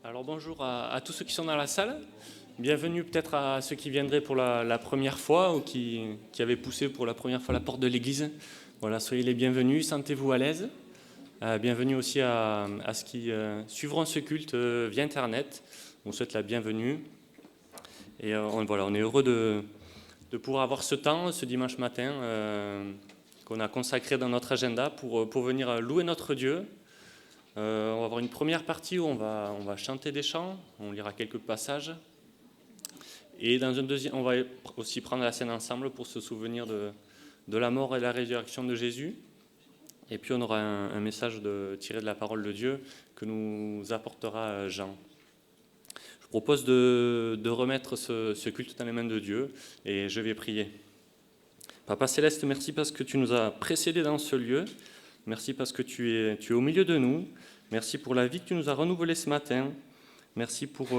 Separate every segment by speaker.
Speaker 1: Alors bonjour à tous ceux qui sont dans la salle. Bienvenue peut-être à ceux qui viendraient pour la première fois ou qui avaient poussé pour la première fois la porte de l'église. Voilà, soyez les bienvenus, sentez-vous à l'aise. Bienvenue aussi à ceux qui suivront ce culte via Internet. On vous souhaite la bienvenue. Et on est heureux de pouvoir avoir ce temps, ce dimanche matin, qu'on a consacré dans notre agenda pour venir louer notre Dieu. On va avoir une première partie où on va chanter des chants, on lira quelques passages. Et dans un deuxième, on va aussi prendre la scène ensemble pour se souvenir de la mort et de la résurrection de Jésus. Et puis on aura un message tiré de la parole de Dieu que nous apportera Jean. Je vous propose de remettre ce culte dans les mains de Dieu et je vais prier. Papa Céleste, merci parce que tu nous as précédés dans ce lieu. Merci parce que tu es au milieu de nous. Merci pour la vie que tu nous as renouvelée ce matin. Merci pour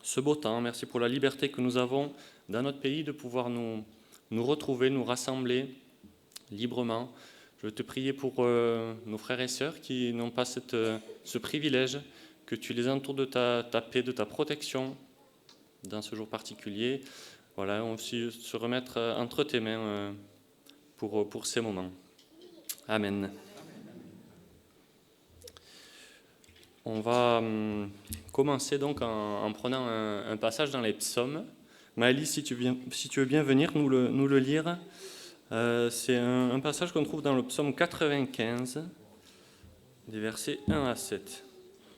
Speaker 1: ce beau temps. Merci pour la liberté que nous avons dans notre pays de pouvoir nous retrouver, nous rassembler librement. Je veux te prier pour nos frères et sœurs qui n'ont pas ce privilège, que tu les entoures de ta paix, de ta protection dans ce jour particulier. Voilà, on va aussi se remettre entre tes mains pour ces moments. Amen. On va commencer donc en prenant un passage dans les psaumes. Maëlys, si tu veux bien venir nous le lire. C'est un passage qu'on trouve dans le psaume 95, des versets 1 à 7.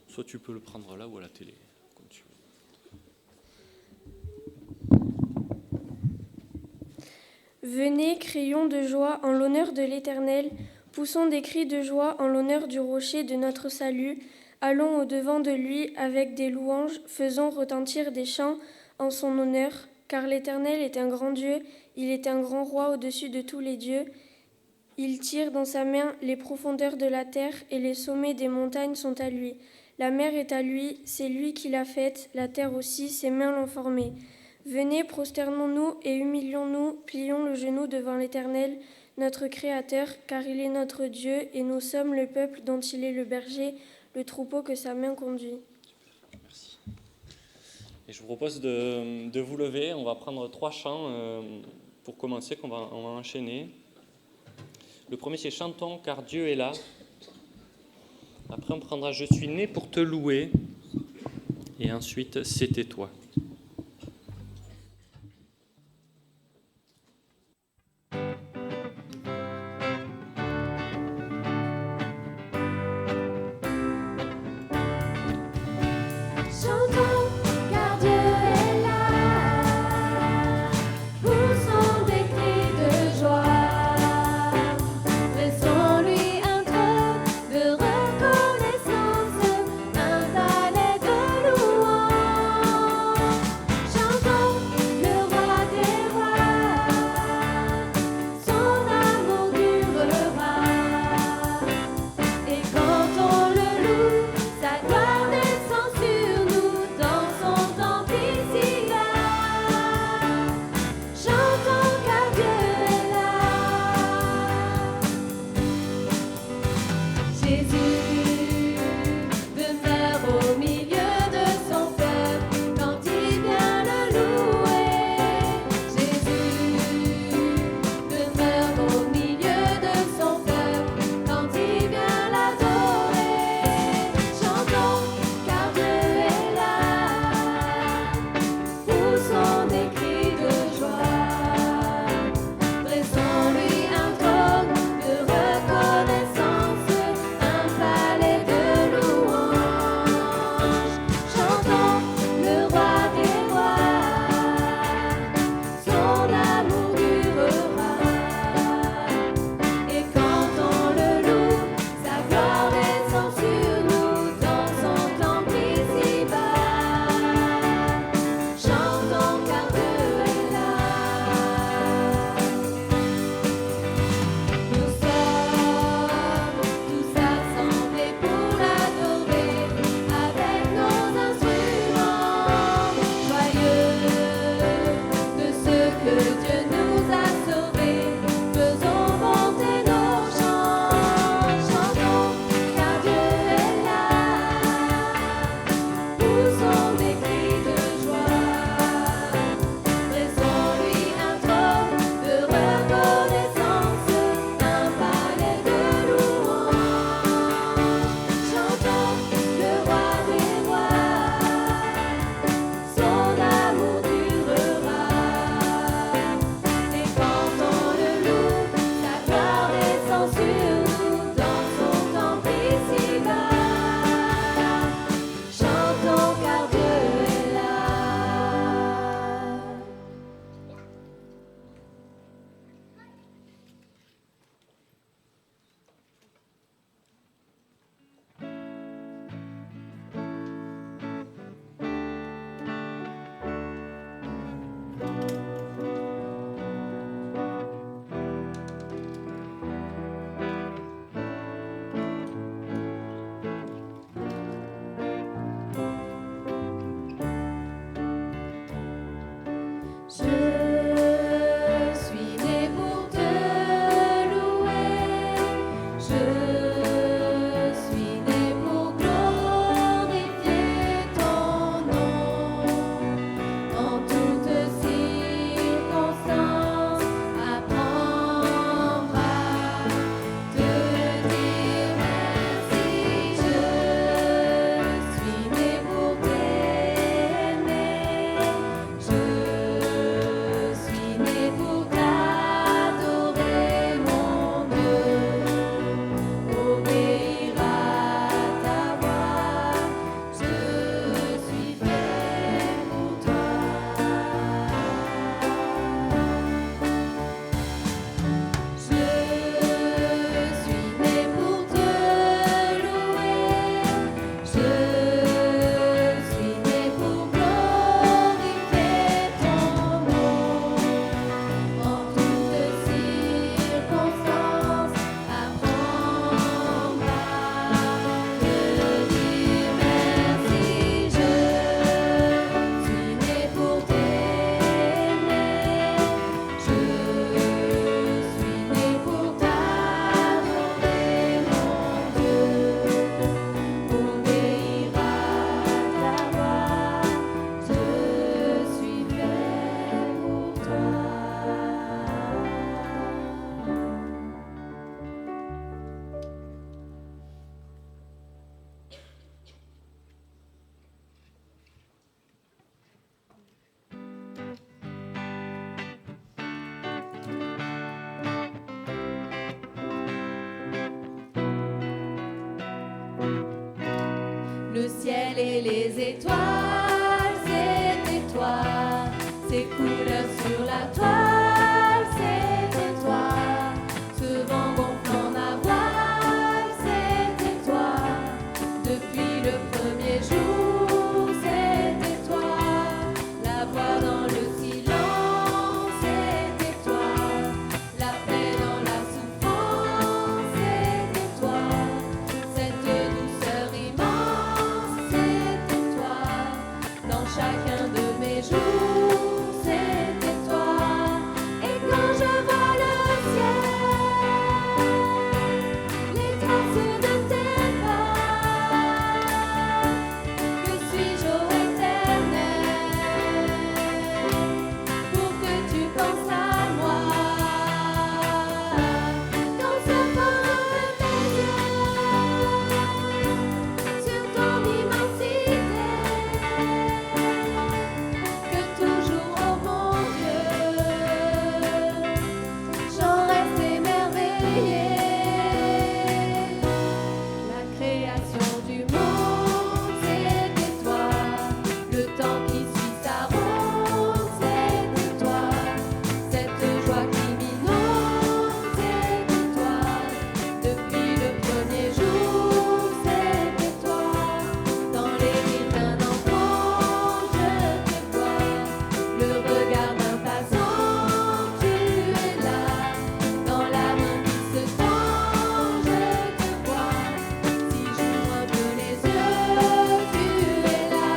Speaker 1: Soit tu peux le prendre là ou à la télé, comme tu
Speaker 2: veux. Venez, crions de joie en l'honneur de l'Éternel. Poussons des cris de joie en l'honneur du rocher de notre salut. Allons au-devant de lui avec des louanges, faisons retentir des chants en son honneur. Car l'Éternel est un grand Dieu, il est un grand roi au-dessus de tous les dieux. Il tire dans sa main les profondeurs de la terre et les sommets des montagnes sont à lui. La mer est à lui, c'est lui qui l'a faite, la terre aussi, ses mains l'ont formée. Venez, prosternons-nous et humilions-nous, plions le genou devant l'Éternel, notre Créateur, car il est notre Dieu et nous sommes le peuple dont il est le berger, le troupeau que sa main conduit.
Speaker 1: Merci. Et je vous propose de vous lever. On va prendre 3 chants pour commencer, on va enchaîner. Le premier, c'est « Chantons, car Dieu est là ». Après, on prendra « Je suis né pour te louer ». Et ensuite, « C'était toi ».
Speaker 3: Sa gloire descend sur nous. et les étoiles, c'était toi. Ces couleurs sur la toile, c'était toi. Ce vent gonflant ma voile, c'était toi. Depuis le premier jour, c'était toi. La voix dans le silence, c'était toi. La paix dans la souffrance, c'était toi. Cette douceur immense, c'était toi. Dans chacun de mes jours, c'était toi. Et quand je vois le ciel, les traces de tes pas, que suis-je ô éternel, pour que tu penses à moi. Quand se posent mes yeux sur ton immensité, que toujours, oh mon Dieu, j'en reste émerveillée. La création du monde, c'était toi. Le temps qui suit sa route, c'était toi. Cette joie qui m'inonde, c'était toi. Depuis le premier jour, c'était toi. Dans les rides d'un enfant, je te vois. Le regard d'un passant, tu es là. Dans la main qui se tend, je te vois. Si j'ouvre un peu les yeux, tu es là.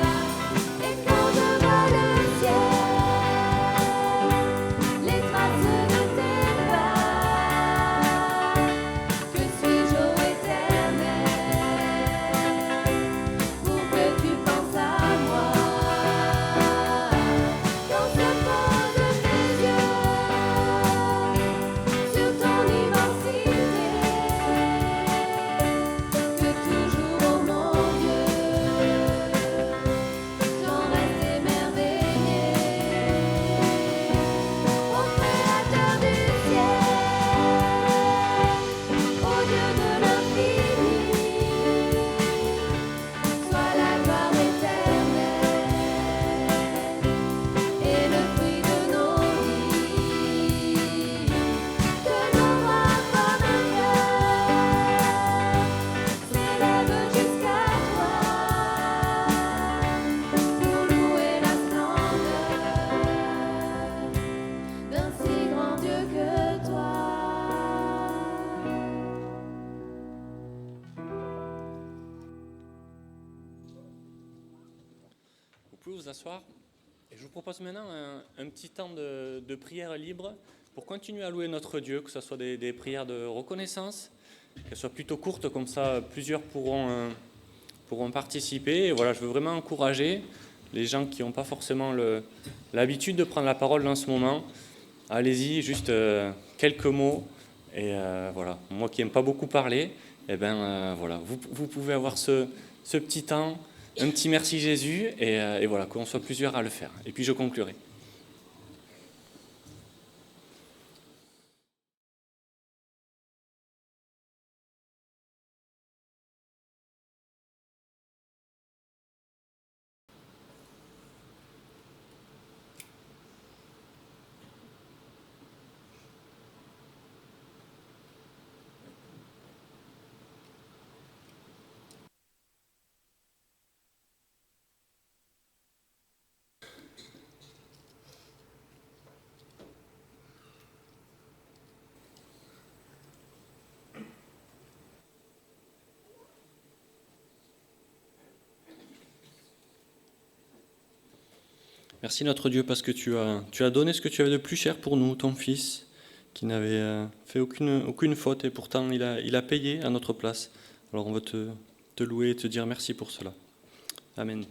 Speaker 3: Et quand je vois le ciel, les traces de tes pas, que suis-je ô éternel, pour que tu penses à moi. Quand se posent mes yeux sur ton immensité, que toujours, oh mon Dieu, j'en reste émerveillée. Ô Créateur du ciel, ô Dieu de l'infini, sois la gloire éternelle et le fruit de nos vies. Que nos voix comme un cœur s'élèvent jusqu'à toi pour louer la splendeur d'un si grand Dieu que toi.
Speaker 1: Vous pouvez vous asseoir. Et je vous propose maintenant un petit temps de prière libre pour continuer à louer notre Dieu, que ce soit des prières de reconnaissance, qu'elles soient plutôt courtes, comme ça plusieurs pourront participer. Et voilà, je veux vraiment encourager les gens qui n'ont pas forcément l'habitude de prendre la parole dans ce moment. Allez-y, juste quelques mots. Et voilà, moi qui n'aime pas beaucoup parler, eh ben, voilà, vous pouvez avoir ce petit temps, un petit merci Jésus, et voilà, qu'on soit plusieurs à le faire. Et puis je conclurai. Merci notre Dieu parce que tu as donné ce que tu avais de plus cher pour nous, ton Fils, qui n'avait fait aucune faute et pourtant il a payé à notre place. Alors on veut te louer et te dire merci pour cela. Amen.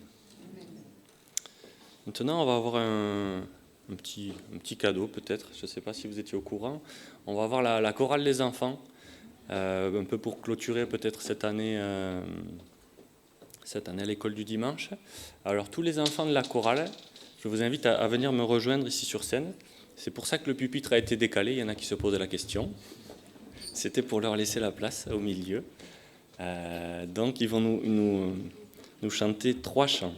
Speaker 1: Maintenant on va avoir un petit cadeau peut-être, je ne sais pas si vous étiez au courant. On va avoir la chorale des enfants, un peu pour clôturer peut-être cette année à l'école du dimanche. Alors tous les enfants de la chorale, je vous invite à venir me rejoindre ici sur scène. C'est pour ça que le pupitre a été décalé. Il y en a qui se posaient la question. C'était pour leur laisser la place au milieu. Donc ils vont nous nous chanter 3 chants.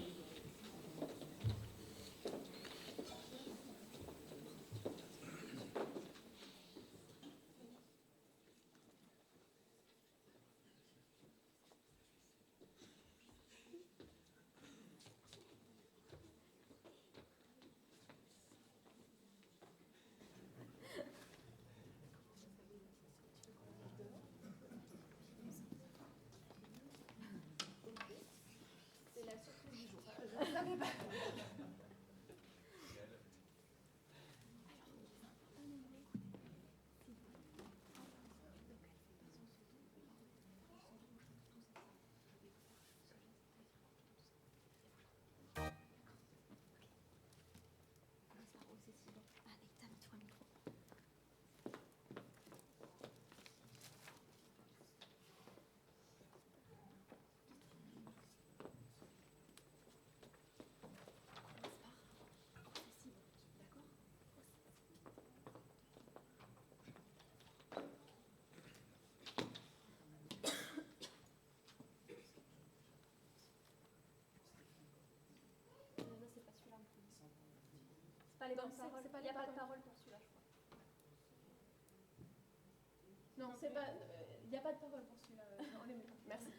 Speaker 4: Il n'y a pas de parole pour celui-là, je crois. Non, c'est pas. Il n'y a pas de parole pour celui-là. Non, on les met pas. Merci.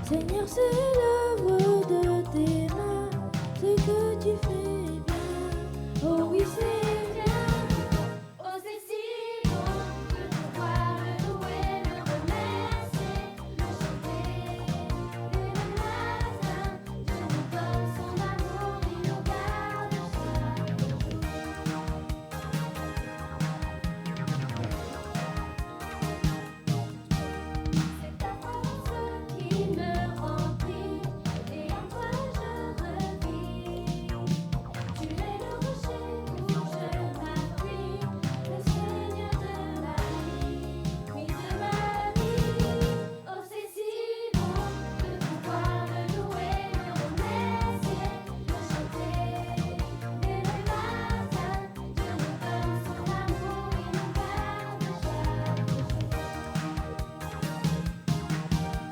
Speaker 5: Seigneur, c'est l'œuvre de tes mains, ce que tu fais bien. Oh oui, c'est bien.
Speaker 3: Oh, c'est si bon de pouvoir le louer, le remercier, le chanter. Et le matin, Dieu nous donne son amour, il nous garde chaque jour. C'est ta force qui me remplit, et en toi je revis. Tu es le rocher où je m'appuie, le Seigneur de ma vie, oui de ma vie. Oh, c'est si bon de pouvoir le louer, le remercier, le chanter. Et le matin, Dieu nous donne son amour, il nous garde chaque jour.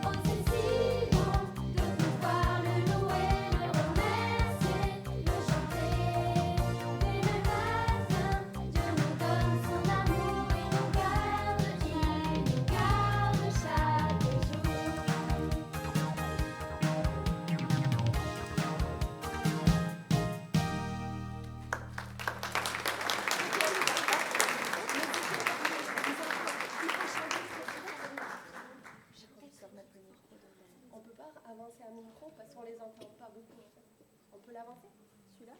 Speaker 3: Oh, c'est si bon de pouvoir le louer, le remercier, le chanter. Et le matin, Dieu nous donne son amour, il nous garde chaque jour.
Speaker 4: On peut pas avancer un micro parce qu'on les entend pas beaucoup. En fait. On peut l'avancer, celui-là?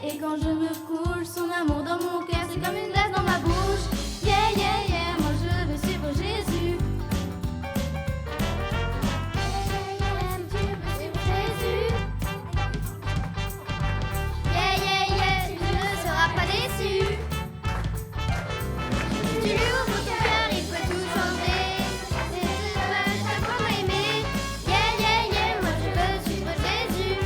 Speaker 5: Et quand je me couche, son amour dans mon cœur, c'est comme une glace dans ma bouche. Yeah, yeah, yeah, moi je veux suivre Jésus. Yeah, tu veux suivre Jésus. Yeah, yeah, yeah, tu ne seras pas déçu. Si tu lui ouvres ton cœur, il peut tout changer. Si tu veux chaque fois m'aimer. Yeah, yeah, yeah, moi je veux suivre Jésus.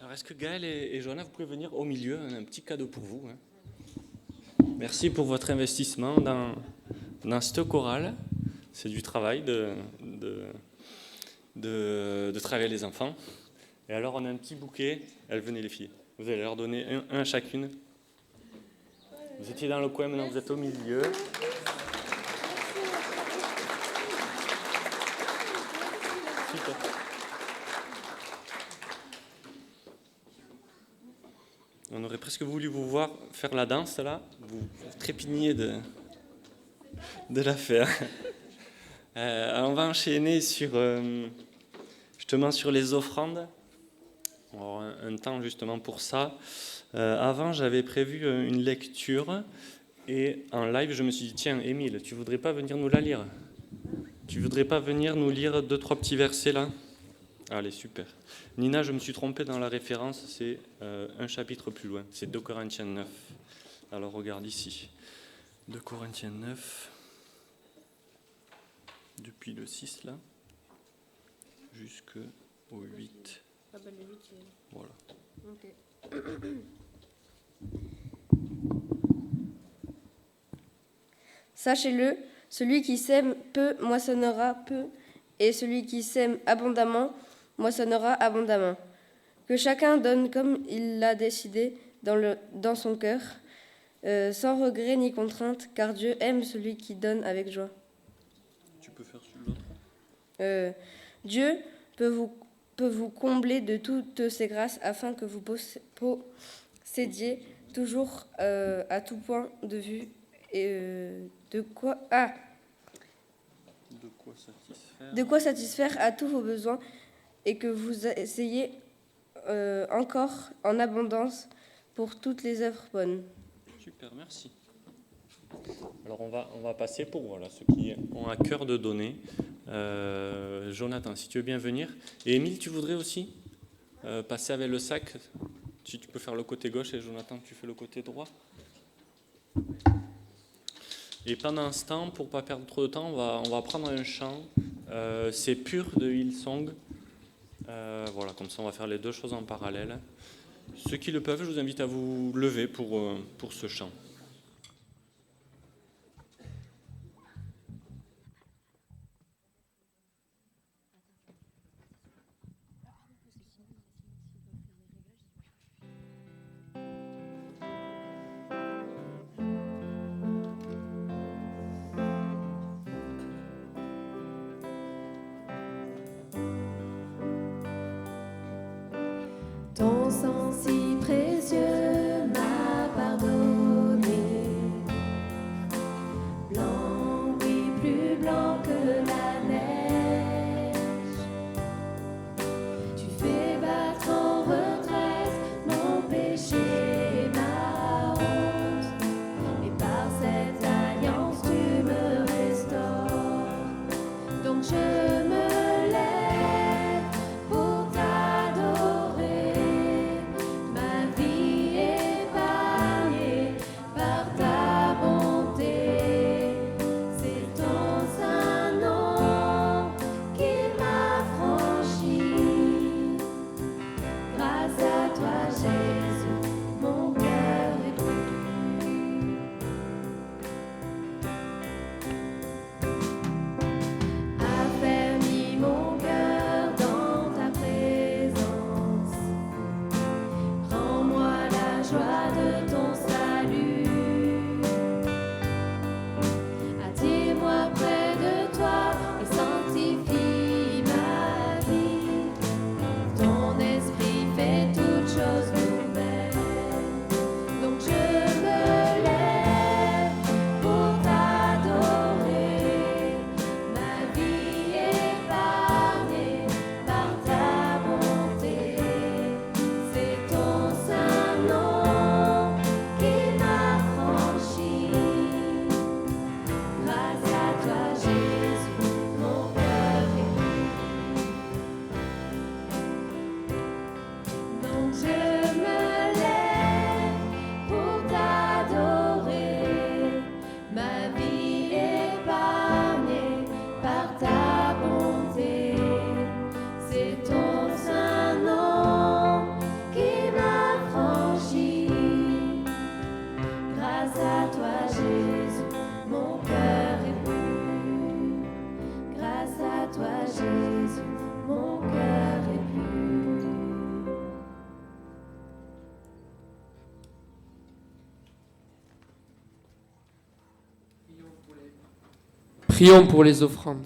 Speaker 1: Alors, est-ce que Gaël et Johanna, vous pouvez venir au milieu? On a un petit cadeau pour vous. Merci pour votre investissement dans cette chorale. C'est du travail de travailler les enfants. Et alors, on a un petit bouquet. Elles, venez les filles. Vous allez leur donner un chacune. Vous étiez dans le coin, maintenant vous êtes au milieu. Super. On aurait presque voulu vous voir faire la danse là. Vous trépigniez de la faire. Alors on va enchaîner justement sur les offrandes. Alors, un temps justement pour ça. Avant, j'avais prévu une lecture et en live, je me suis dit tiens, Émile, tu voudrais pas venir nous la lire? Tu voudrais pas venir nous lire 2-3 petits versets là? Allez, super. Nina, je me suis trompé dans la référence, c'est un chapitre plus loin, c'est 2 Corinthiens 9. Alors regarde ici, 2 Corinthiens 9, depuis le 6 là, jusqu'au 8.
Speaker 4: Ah ben le 8,
Speaker 1: Voilà.
Speaker 4: ok.
Speaker 6: Sachez-le, celui qui sème peu moissonnera peu, et celui qui sème abondamment moissonnera abondamment. Que chacun donne comme il l'a décidé dans son cœur, sans regret ni contrainte, car Dieu aime celui qui donne avec joie.
Speaker 1: Tu peux faire sur l'autre.
Speaker 6: Dieu peut vous combler de toutes ses grâces afin que vous possédiez toujours à tout point de vue et de quoi satisfaire à tous vos besoins et que vous ayez encore en abondance pour toutes les œuvres bonnes.
Speaker 1: Super, merci. Alors on va passer pour ceux qui ont à cœur de donner. Jonathan, si tu veux bien venir. Et Émile, tu voudrais aussi passer avec le sac. Si tu peux faire le côté gauche et Jonathan, tu fais le côté droit. Et pendant ce temps, pour ne pas perdre trop de temps, on va prendre un chant. C'est Pur de Hillsong. Voilà, comme ça on va faire les deux choses en parallèle. Ceux qui le peuvent, je vous invite à vous lever pour ce chant.
Speaker 3: Ton sang si précieux m'a pardonné, blanc, oui, plus blanc que la neige. Tu fais battre en retraite mon péché, ma honte, et par cette alliance tu me restaures. Donc je me lève pour t'adorer. Ma vie épargnée par ta bonté, c'est ton saint nom qui m'a franchi. Grâce à toi, Jésus, mon cœur est pur. Affermis mon cœur dans ta présence. Rends-moi la joie de ton salut. Attire-moi près de toi et sanctifie ma vie. Ton esprit fait toutes choses nouvelles. Donc je me lève pour t'adorer. Ma vie épargnée par ta bonté, c'est ton saint nom qui m'a franchi. Grâce à toi, Jésus, mon cœur est pur. Donc je me lève pour t'adorer. Ma vie épargnée par ta bonté, c'est ton saint nom qui m'a franchi. Grâce à toi, Jésus, mon cœur est pur. Grâce à toi, Jésus, mon cœur est pur.
Speaker 7: Prions pour les offrandes.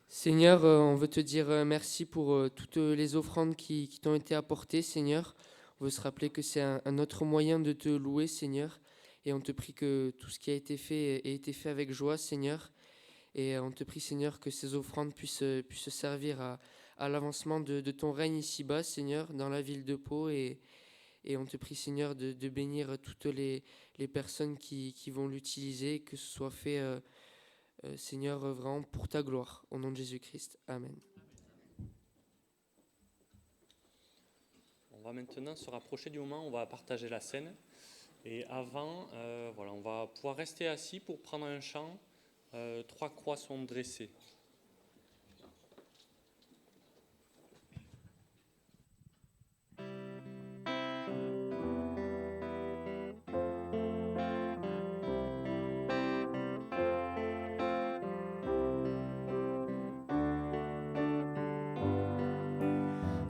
Speaker 7: Seigneur, on veut te dire merci pour toutes les offrandes qui t'ont été apportées, Seigneur. On veut se rappeler que c'est un autre moyen de te louer, Seigneur. Et on te prie que tout ce qui a été fait ait été fait avec joie, Seigneur. Et on te prie, Seigneur, que ces offrandes puissent servir à l'avancement de ton règne ici-bas, Seigneur, dans la ville de Pau. Et on te prie, Seigneur, de bénir toutes les personnes qui vont l'utiliser, que ce soit fait, Seigneur, vraiment pour ta gloire. Au nom de Jésus-Christ. Amen.
Speaker 1: On va maintenant se rapprocher du moment où on va partager la scène. Et avant, voilà, on va pouvoir rester assis pour prendre un chant. 3 croix sont dressées.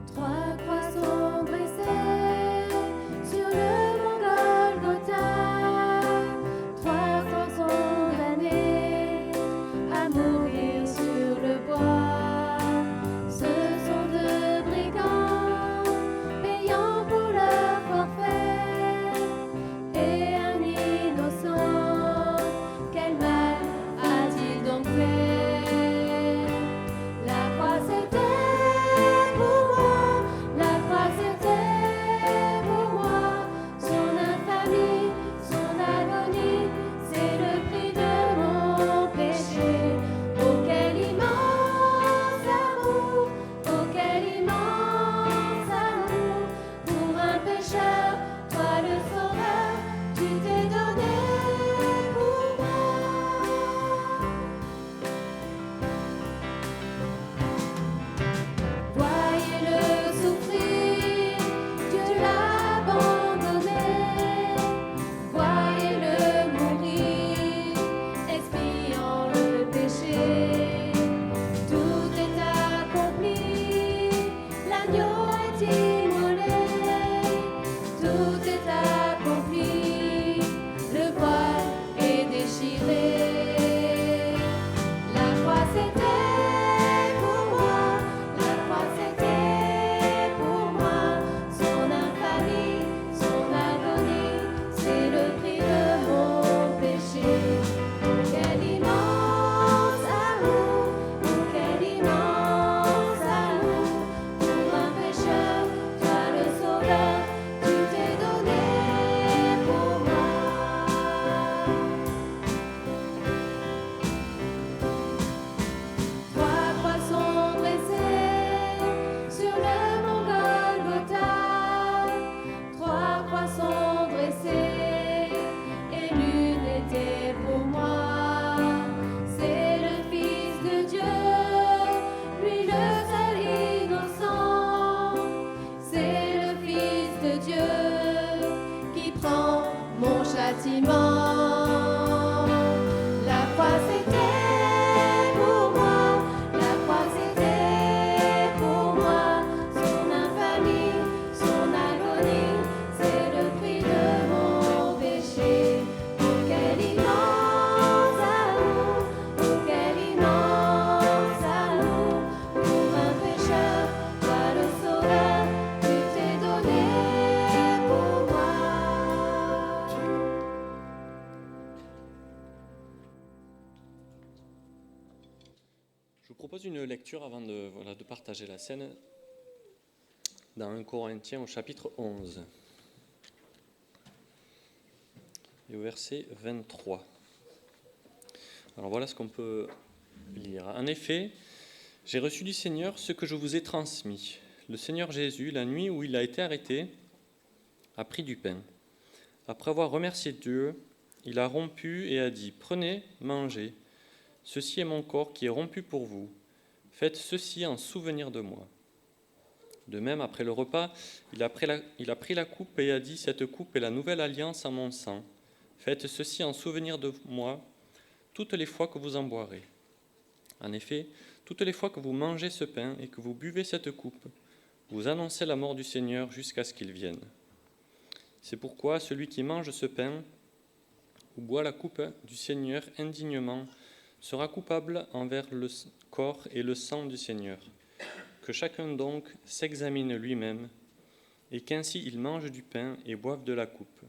Speaker 3: Trois croix sont dressées sur le mont Golgotha. 300 sont damnés à mourir sur
Speaker 1: Je vous propose une lecture avant de partager la scène dans 1 Corinthiens au chapitre 11 et au verset 23. Alors voilà ce qu'on peut lire. En effet, j'ai reçu du Seigneur ce que je vous ai transmis. Le Seigneur Jésus, la nuit où il a été arrêté, a pris du pain. Après avoir remercié Dieu, il a rompu et a dit : « Prenez, mangez. Ceci est mon corps qui est rompu pour vous. Faites ceci en souvenir de moi. » De même, après le repas, il a pris la coupe et a dit : « Cette coupe est la nouvelle alliance en mon sang. Faites ceci en souvenir de moi toutes les fois que vous en boirez. En effet, toutes les fois que vous mangez ce pain et que vous buvez cette coupe, vous annoncez la mort du Seigneur jusqu'à ce qu'il vienne. C'est pourquoi celui qui mange ce pain ou boit la coupe du Seigneur indignement sera coupable envers le corps et le sang du Seigneur. Que chacun donc s'examine lui-même, et qu'ainsi il mange du pain et boive de la coupe.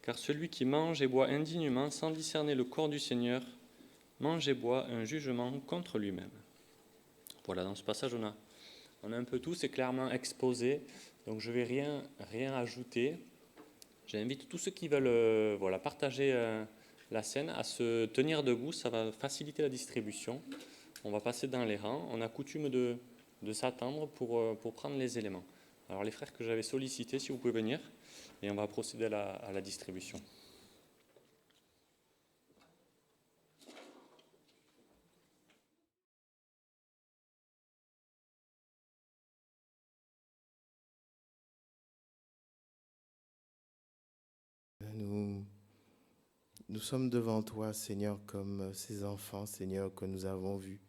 Speaker 1: Car celui qui mange et boit indignement sans discerner le corps du Seigneur, mange et boit un jugement contre lui-même. » Voilà, dans ce passage, on a un peu tout, c'est clairement exposé, donc je ne vais rien ajouter. J'invite tous ceux qui veulent partager la scène à se tenir debout, ça va faciliter la distribution. On va passer dans les rangs, on a coutume de s'attendre pour prendre les éléments. Alors les frères que j'avais sollicités, si vous pouvez venir, et on va procéder à la distribution.
Speaker 8: Nous sommes devant toi, Seigneur, comme ces enfants, Seigneur, que nous avons vus,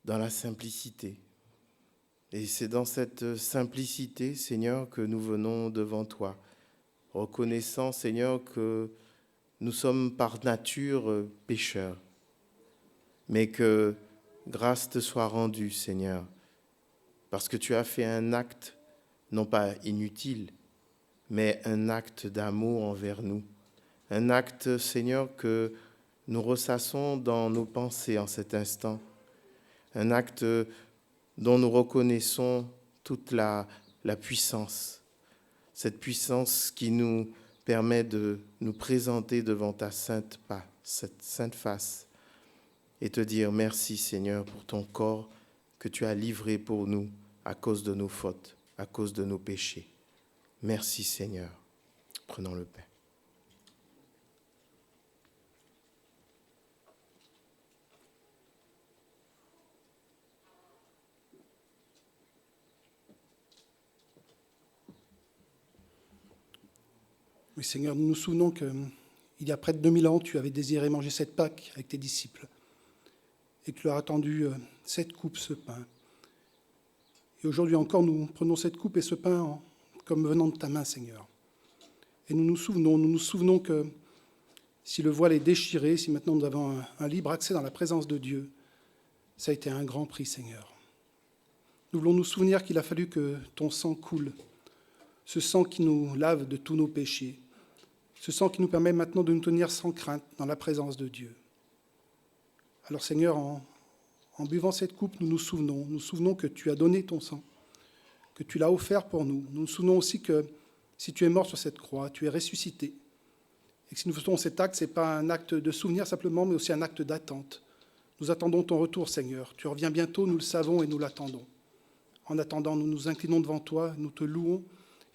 Speaker 8: dans la simplicité. Et c'est dans cette simplicité, Seigneur, que nous venons devant toi, reconnaissant, Seigneur, que nous sommes par nature pécheurs, mais que grâce te soit rendue, Seigneur, parce que tu as fait un acte, non pas inutile, mais un acte d'amour envers nous. Un acte, Seigneur, que nous ressassons dans nos pensées en cet instant. Un acte dont nous reconnaissons toute la puissance. Cette puissance qui nous permet de nous présenter devant ta cette sainte face et te dire merci, Seigneur, pour ton corps que tu as livré pour nous à cause de nos fautes, à cause de nos péchés. Merci, Seigneur. Prenons le pain.
Speaker 9: Oui, Seigneur, nous nous souvenons qu'il y a près de 2000 ans, tu avais désiré manger cette Pâque avec tes disciples et que tu leur as tendu cette coupe, ce pain. Et aujourd'hui encore, nous prenons cette coupe et ce pain comme venant de ta main, Seigneur. Et nous nous souvenons que si le voile est déchiré, si maintenant nous avons un libre accès dans la présence de Dieu, ça a été un grand prix, Seigneur. Nous voulons nous souvenir qu'il a fallu que ton sang coule, ce sang qui nous lave de tous nos péchés, ce sang qui nous permet maintenant de nous tenir sans crainte dans la présence de Dieu. Alors Seigneur, en buvant cette coupe, nous nous souvenons que tu as donné ton sang, que tu l'as offert pour nous. Nous nous souvenons aussi que si tu es mort sur cette croix, tu es ressuscité. Et que si nous faisons cet acte, ce n'est pas un acte de souvenir simplement, mais aussi un acte d'attente. Nous attendons ton retour, Seigneur. Tu reviens bientôt, nous le savons et nous l'attendons. En attendant, nous nous inclinons devant toi, nous te louons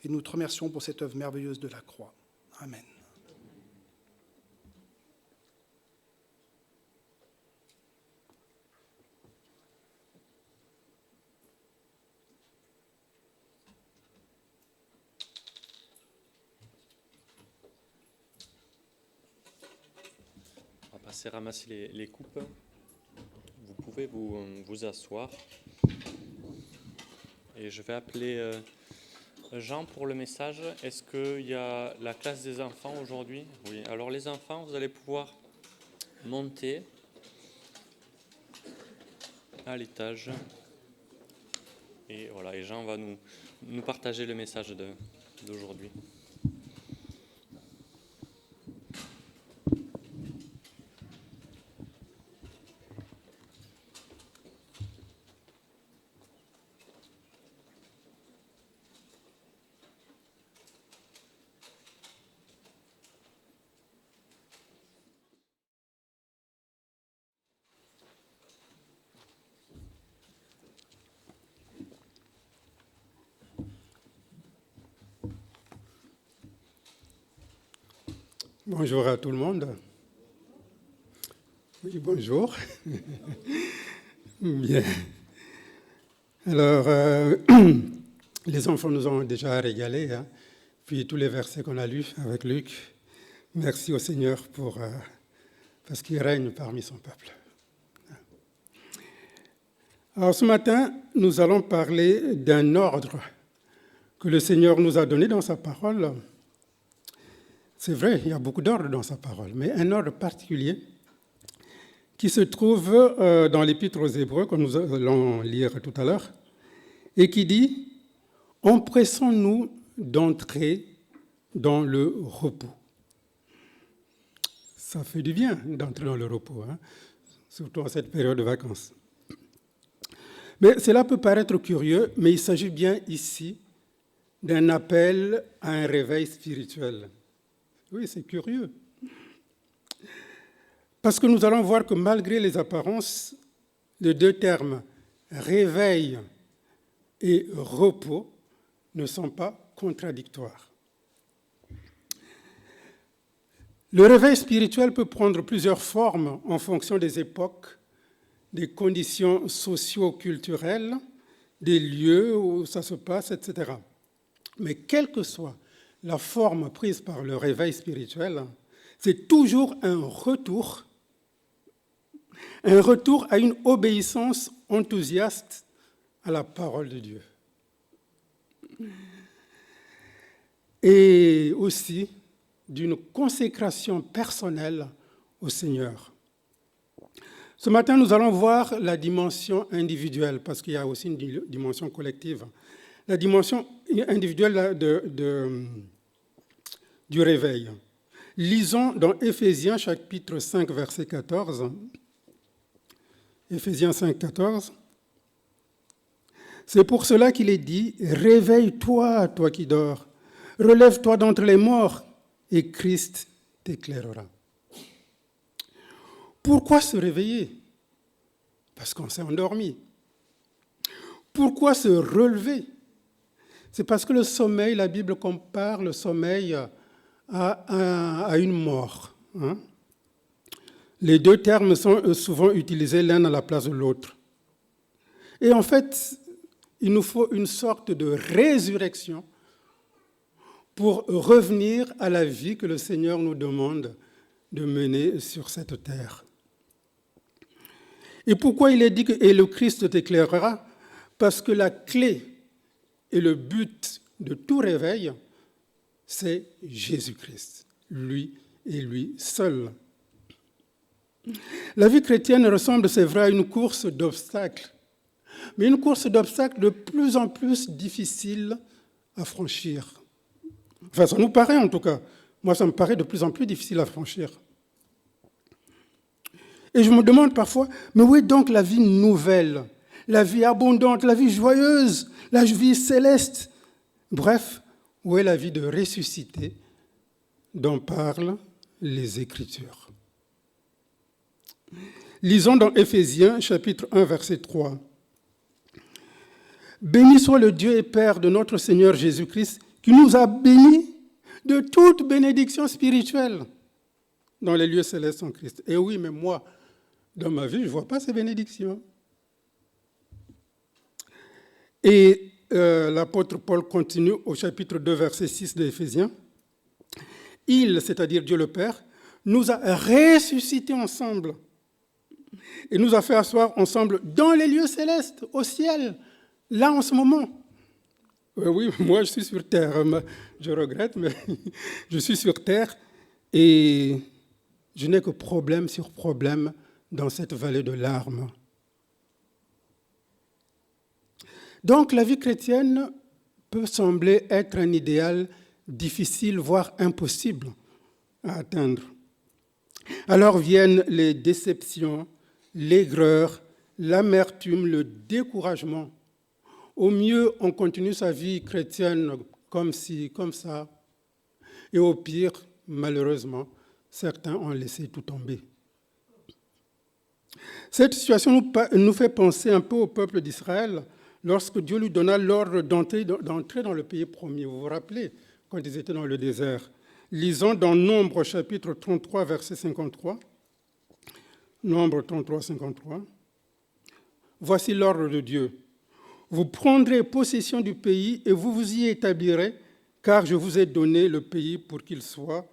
Speaker 9: et nous te remercions pour cette œuvre merveilleuse de la croix. Amen.
Speaker 1: On va passer ramasser les coupes. Vous pouvez vous asseoir. Et je vais appeler Jean pour le message. Est-ce qu'il y a la classe des enfants aujourd'hui ? Oui. Alors les enfants, vous allez pouvoir monter à l'étage. Et voilà, et Jean va nous partager le message d'aujourd'hui.
Speaker 10: Bonjour à tout le monde. Oui, bonjour. Bien. Alors, les enfants nous ont déjà régalés, hein. Puis tous les versets qu'on a lus avec Luc. Merci au Seigneur parce qu'il règne parmi son peuple. Alors ce matin, nous allons parler d'un ordre que le Seigneur nous a donné dans sa parole. C'est vrai, il y a beaucoup d'ordres dans sa parole, mais un ordre particulier qui se trouve dans l'Épître aux Hébreux, que nous allons lire tout à l'heure, et qui dit « Empressons-nous d'entrer dans le repos ». Ça fait du bien d'entrer dans le repos, hein, surtout en cette période de vacances. Mais cela peut paraître curieux, mais il s'agit bien ici d'un appel à un réveil spirituel. Oui, c'est curieux. Parce que nous allons voir que malgré les apparences, les deux termes réveil et repos ne sont pas contradictoires. Le réveil spirituel peut prendre plusieurs formes en fonction des époques, des conditions socio-culturelles, des lieux où ça se passe, etc. Mais quelle que soit la forme prise par le réveil spirituel, c'est toujours un retour à une obéissance enthousiaste à la parole de Dieu. Et aussi d'une consécration personnelle au Seigneur. Ce matin, nous allons voir la dimension individuelle, parce qu'il y a aussi une dimension collective. La dimension individuelle du réveil. Lisons dans Éphésiens chapitre 5, verset 14. Éphésiens 5, 14. C'est pour cela qu'il est dit « Réveille-toi, toi qui dors, relève-toi d'entre les morts, et Christ t'éclairera. » Pourquoi se réveiller? Parce qu'on s'est endormi. Pourquoi se relever? C'est parce que le sommeil, la Bible compare le sommeil à une mort. Hein? Les deux termes sont souvent utilisés l'un à la place de l'autre. Et en fait, il nous faut une sorte de résurrection pour revenir à la vie que le Seigneur nous demande de mener sur cette terre. Et pourquoi il est dit que « et le Christ t'éclairera » ? Parce que la clé et le but de tout réveil, c'est Jésus-Christ, lui et lui seul. La vie chrétienne ressemble, c'est vrai, à une course d'obstacles, mais une course d'obstacles de plus en plus difficile à franchir. Enfin, ça nous paraît en tout cas. Moi, ça me paraît de plus en plus difficile à franchir. Et je me demande parfois, mais où est donc la vie nouvelle, la vie abondante, la vie joyeuse, la vie céleste? Bref, où est la vie de ressuscité dont parlent les Écritures? Lisons dans Éphésiens, chapitre 1, verset 3. « Béni soit le Dieu et Père de notre Seigneur Jésus-Christ, qui nous a bénis de toute bénédiction spirituelle dans les lieux célestes en Christ. » Et oui, mais moi, dans ma vie, je ne vois pas ces bénédictions. Et l'apôtre Paul continue au chapitre 2, verset 6 d'Éphésiens. « Il, c'est-à-dire Dieu le Père, nous a ressuscités ensemble et nous a fait asseoir ensemble dans les lieux célestes, au ciel, là en ce moment. » Oui, moi je suis sur terre, je regrette, mais je suis sur terre et je n'ai que problème sur problème dans cette vallée de larmes. Donc la vie chrétienne peut sembler être un idéal difficile, voire impossible à atteindre. Alors viennent les déceptions, l'aigreur, l'amertume, le découragement. Au mieux, on continue sa vie chrétienne comme ci, comme ça. Et au pire, malheureusement, certains ont laissé tout tomber. Cette situation nous fait penser un peu au peuple d'Israël lorsque Dieu lui donna l'ordre d'entrer dans le pays promis. Vous vous rappelez, quand ils étaient dans le désert. Lisons dans Nombre chapitre 33, verset 53. Nombre 33, 53. Voici l'ordre de Dieu. Vous prendrez possession du pays et vous vous y établirez, car je vous ai donné le pays pour qu'il soit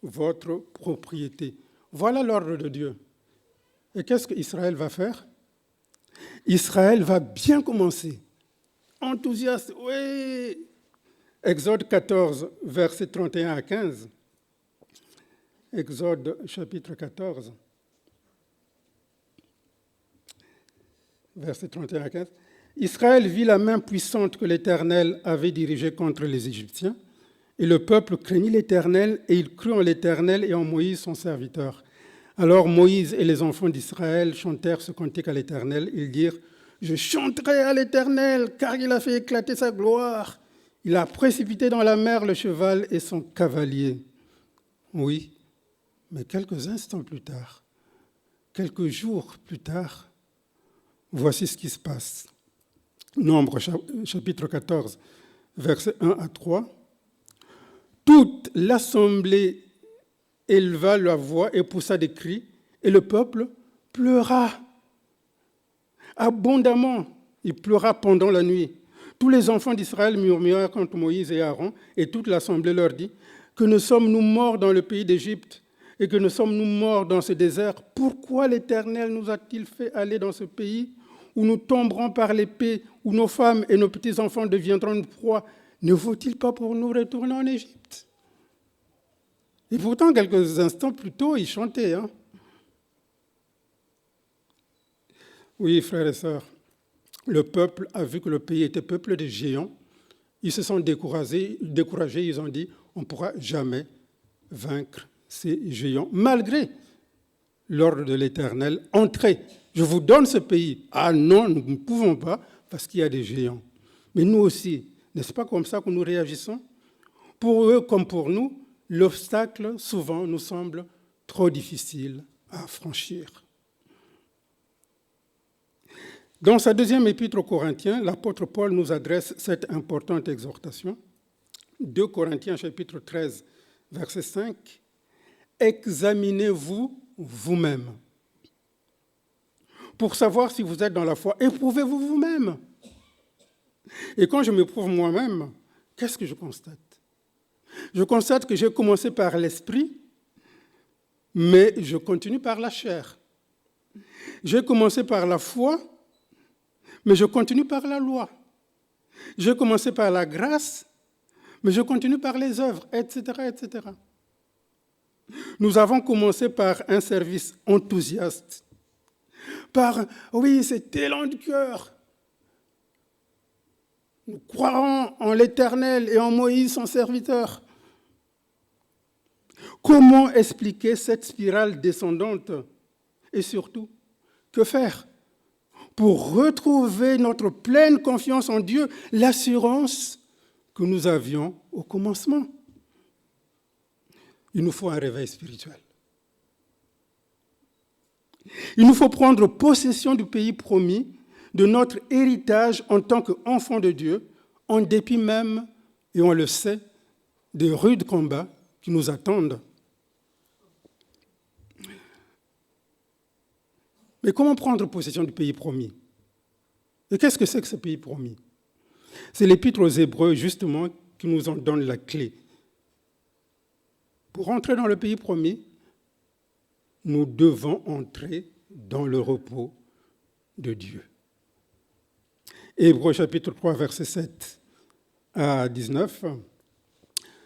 Speaker 10: votre propriété. Voilà l'ordre de Dieu. Et qu'est-ce qu'Israël va faire? Israël va bien commencer. Enthousiaste, oui. Exode 14, versets 31 à 15. Exode chapitre 14, versets 31 à 15. Israël vit la main puissante que l'Éternel avait dirigée contre les Égyptiens, et le peuple craignit l'Éternel, et il crut en l'Éternel et en Moïse son serviteur. Alors Moïse et les enfants d'Israël chantèrent ce cantique à l'Éternel. Ils dirent: Je chanterai à l'Éternel, car il a fait éclater sa gloire. Il a précipité dans la mer le cheval et son cavalier. Oui, mais quelques instants plus tard, quelques jours plus tard, voici ce qui se passe. Nombre chapitre 14, versets 1 à 3. Toute l'assemblée éleva la voix et poussa des cris, et le peuple pleura abondamment. Il pleura pendant la nuit. Tous les enfants d'Israël murmurèrent contre Moïse et Aaron, et toute l'assemblée leur dit: Que ne sommes-nous morts dans le pays d'Égypte, et que ne sommes-nous morts dans ce désert? Pourquoi l'Éternel nous a-t-il fait aller dans ce pays où nous tomberons par l'épée, où nos femmes et nos petits-enfants deviendront une proie? Ne vaut-il pas pour nous retourner en Égypte? Et pourtant, quelques instants plus tôt, ils chantaient. Oui, frères et sœurs, le peuple a vu que le pays était peuplé de géants. Ils se sont découragés, ils ont dit: on ne pourra jamais vaincre ces géants, malgré l'ordre de l'Éternel. Entrez, je vous donne ce pays. Ah non, nous ne pouvons pas, parce qu'il y a des géants. Mais nous aussi, n'est-ce pas comme ça que nous réagissons? Pour eux comme pour nous, l'obstacle, souvent, nous semble trop difficile à franchir. Dans sa deuxième épître aux Corinthiens, l'apôtre Paul nous adresse cette importante exhortation. 2 Corinthiens chapitre 13, verset 5. « Examinez-vous vous-même pour savoir si vous êtes dans la foi. Éprouvez-vous vous-même. » Et quand je m'éprouve moi-même, qu'est-ce que je constate? Je constate que j'ai commencé par l'esprit, mais je continue par la chair. J'ai commencé par la foi, mais je continue par la loi. J'ai commencé par la grâce, mais je continue par les œuvres, etc., etc. Nous avons commencé par un service enthousiaste, par « oui, c'est élan de cœur ». Nous croirons en l'Éternel et en Moïse, son serviteur. Comment expliquer cette spirale descendante? Et surtout, que faire pour retrouver notre pleine confiance en Dieu, l'assurance que nous avions au commencement? Il nous faut un réveil spirituel. Il nous faut prendre possession du pays promis, de notre héritage en tant qu'enfants de Dieu, en dépit même, et on le sait, des rudes combats qui nous attendent. Mais comment prendre possession du pays promis? Et qu'est-ce que c'est que ce pays promis? C'est l'Épître aux Hébreux, justement, qui nous en donne la clé. Pour entrer dans le pays promis, nous devons entrer dans le repos de Dieu. Hébreux chapitre 3, versets 7 à 19.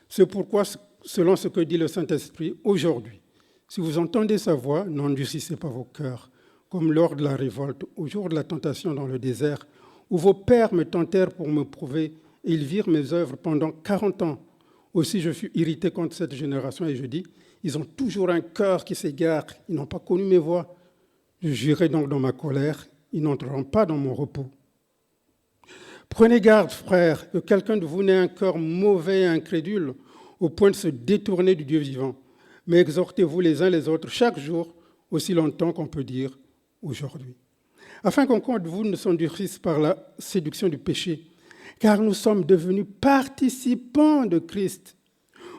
Speaker 10: C'est pourquoi, selon ce que dit le Saint-Esprit, aujourd'hui, si vous entendez sa voix, n'endurcissez pas vos cœurs, comme lors de la révolte, au jour de la tentation dans le désert, où vos pères me tentèrent pour me prouver, et ils virent mes œuvres pendant 40 ans. Aussi je fus irrité contre cette génération, et je dis, ils ont toujours un cœur qui s'égare, ils n'ont pas connu mes voies. Je jurai donc dans ma colère, ils n'entreront pas dans mon repos. Prenez garde, frères, que quelqu'un de vous n'ait un cœur mauvais et incrédule, au point de se détourner du Dieu vivant. Mais exhortez-vous les uns les autres chaque jour, aussi longtemps qu'on peut dire aujourd'hui, afin qu'aucun de vous ne s'endurcisse par la séduction du péché, car nous sommes devenus participants de Christ.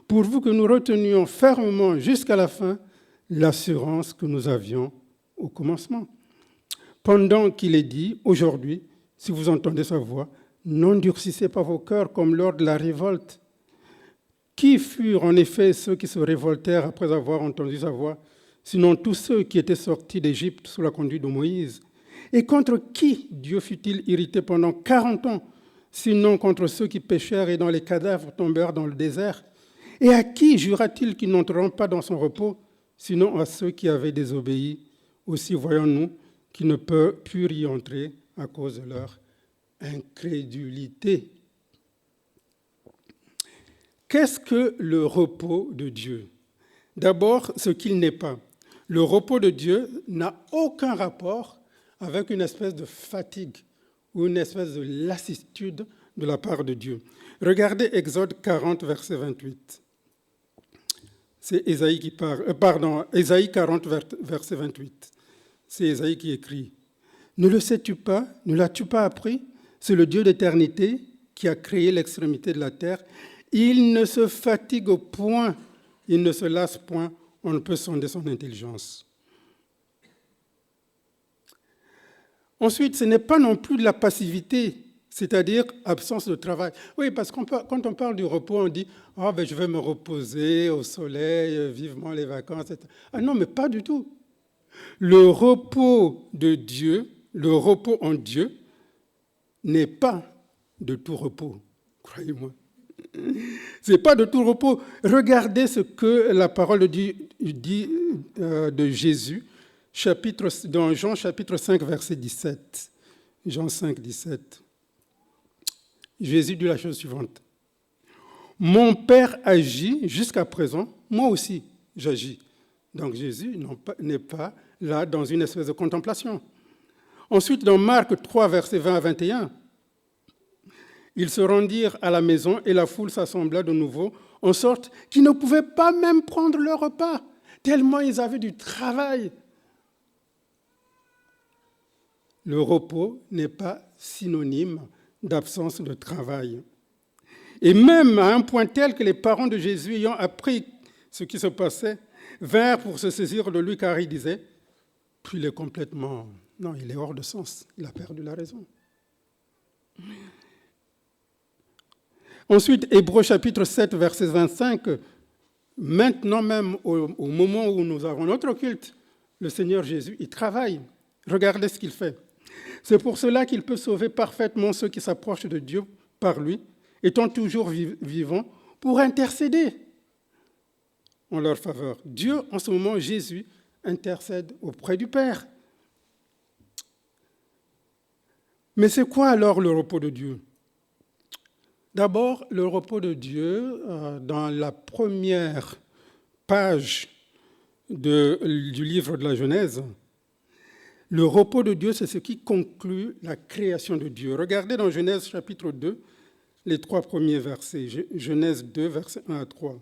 Speaker 10: pourvu que nous retenions fermement jusqu'à la fin l'assurance que nous avions au commencement. Pendant qu'il est dit, aujourd'hui, si vous entendez sa voix, n'endurcissez pas vos cœurs comme lors de la révolte. Qui furent en effet ceux qui se révoltèrent après avoir entendu sa voix, sinon tous ceux qui étaient sortis d'Égypte sous la conduite de Moïse? Et contre qui Dieu fut-il irrité pendant 40 ans, sinon contre ceux qui péchèrent et dont les cadavres tombèrent dans le désert? Et à qui jura-t-il qu'ils n'entreront pas dans son repos, sinon à ceux qui avaient désobéi? Aussi voyons-nous qu'ils ne peuvent plus y entrer à cause de leur incrédulité. Qu'est-ce que le repos de Dieu? D'abord, ce qu'il n'est pas. Le repos de Dieu n'a aucun rapport avec une espèce de fatigue ou une espèce de lassitude de la part de Dieu. Regardez Exode 40, verset 28. C'est Ésaïe qui parle. Ésaïe 40, verset 28. C'est Ésaïe qui écrit. « Ne le sais-tu pas? Ne l'as-tu pas appris? C'est le Dieu d'éternité qui a créé l'extrémité de la terre. Il ne se fatigue au point, il ne se lasse point, on ne peut sonder son intelligence. » Ensuite, ce n'est pas non plus de la passivité, c'est-à-dire absence de travail. Oui, parce que quand on parle du repos, on dit « Ah, je vais me reposer au soleil, vivement les vacances. » Ah non, mais pas du tout. Le repos de Dieu, le repos en Dieu, n'est pas de tout repos, croyez-moi. Ce n'est pas de tout repos. Regardez ce que la parole dit de Jésus dans Jean chapitre 5, verset 17. Jean 5, 17. Jésus dit la chose suivante. « Mon Père agit jusqu'à présent, moi aussi j'agis. » Donc Jésus n'est pas là dans une espèce de contemplation. Ensuite, dans Marc 3, versets 20 à 21, ils se rendirent à la maison et la foule s'assembla de nouveau, en sorte qu'ils ne pouvaient pas même prendre leur repas, tellement ils avaient du travail. Le repos n'est pas synonyme d'absence de travail. Et même à un point tel que les parents de Jésus, ayant appris ce qui se passait, vinrent pour se saisir de lui, car ils disaient, puis il est complètement... Non, il est hors de sens, il a perdu la raison. Ensuite, Hébreux chapitre 7, verset 25, maintenant même, au moment où nous avons notre culte, le Seigneur Jésus, il travaille. Regardez ce qu'il fait. C'est pour cela qu'il peut sauver parfaitement ceux qui s'approchent de Dieu par lui, étant toujours vivants, pour intercéder en leur faveur. Dieu, en ce moment, Jésus, intercède auprès du Père. Mais c'est quoi alors le repos de Dieu? D'abord, le repos de Dieu, dans la première page du livre de la Genèse, le repos de Dieu, c'est ce qui conclut la création de Dieu. Regardez dans Genèse chapitre 2, les 3 premiers versets. Genèse 2, versets 1 à 3.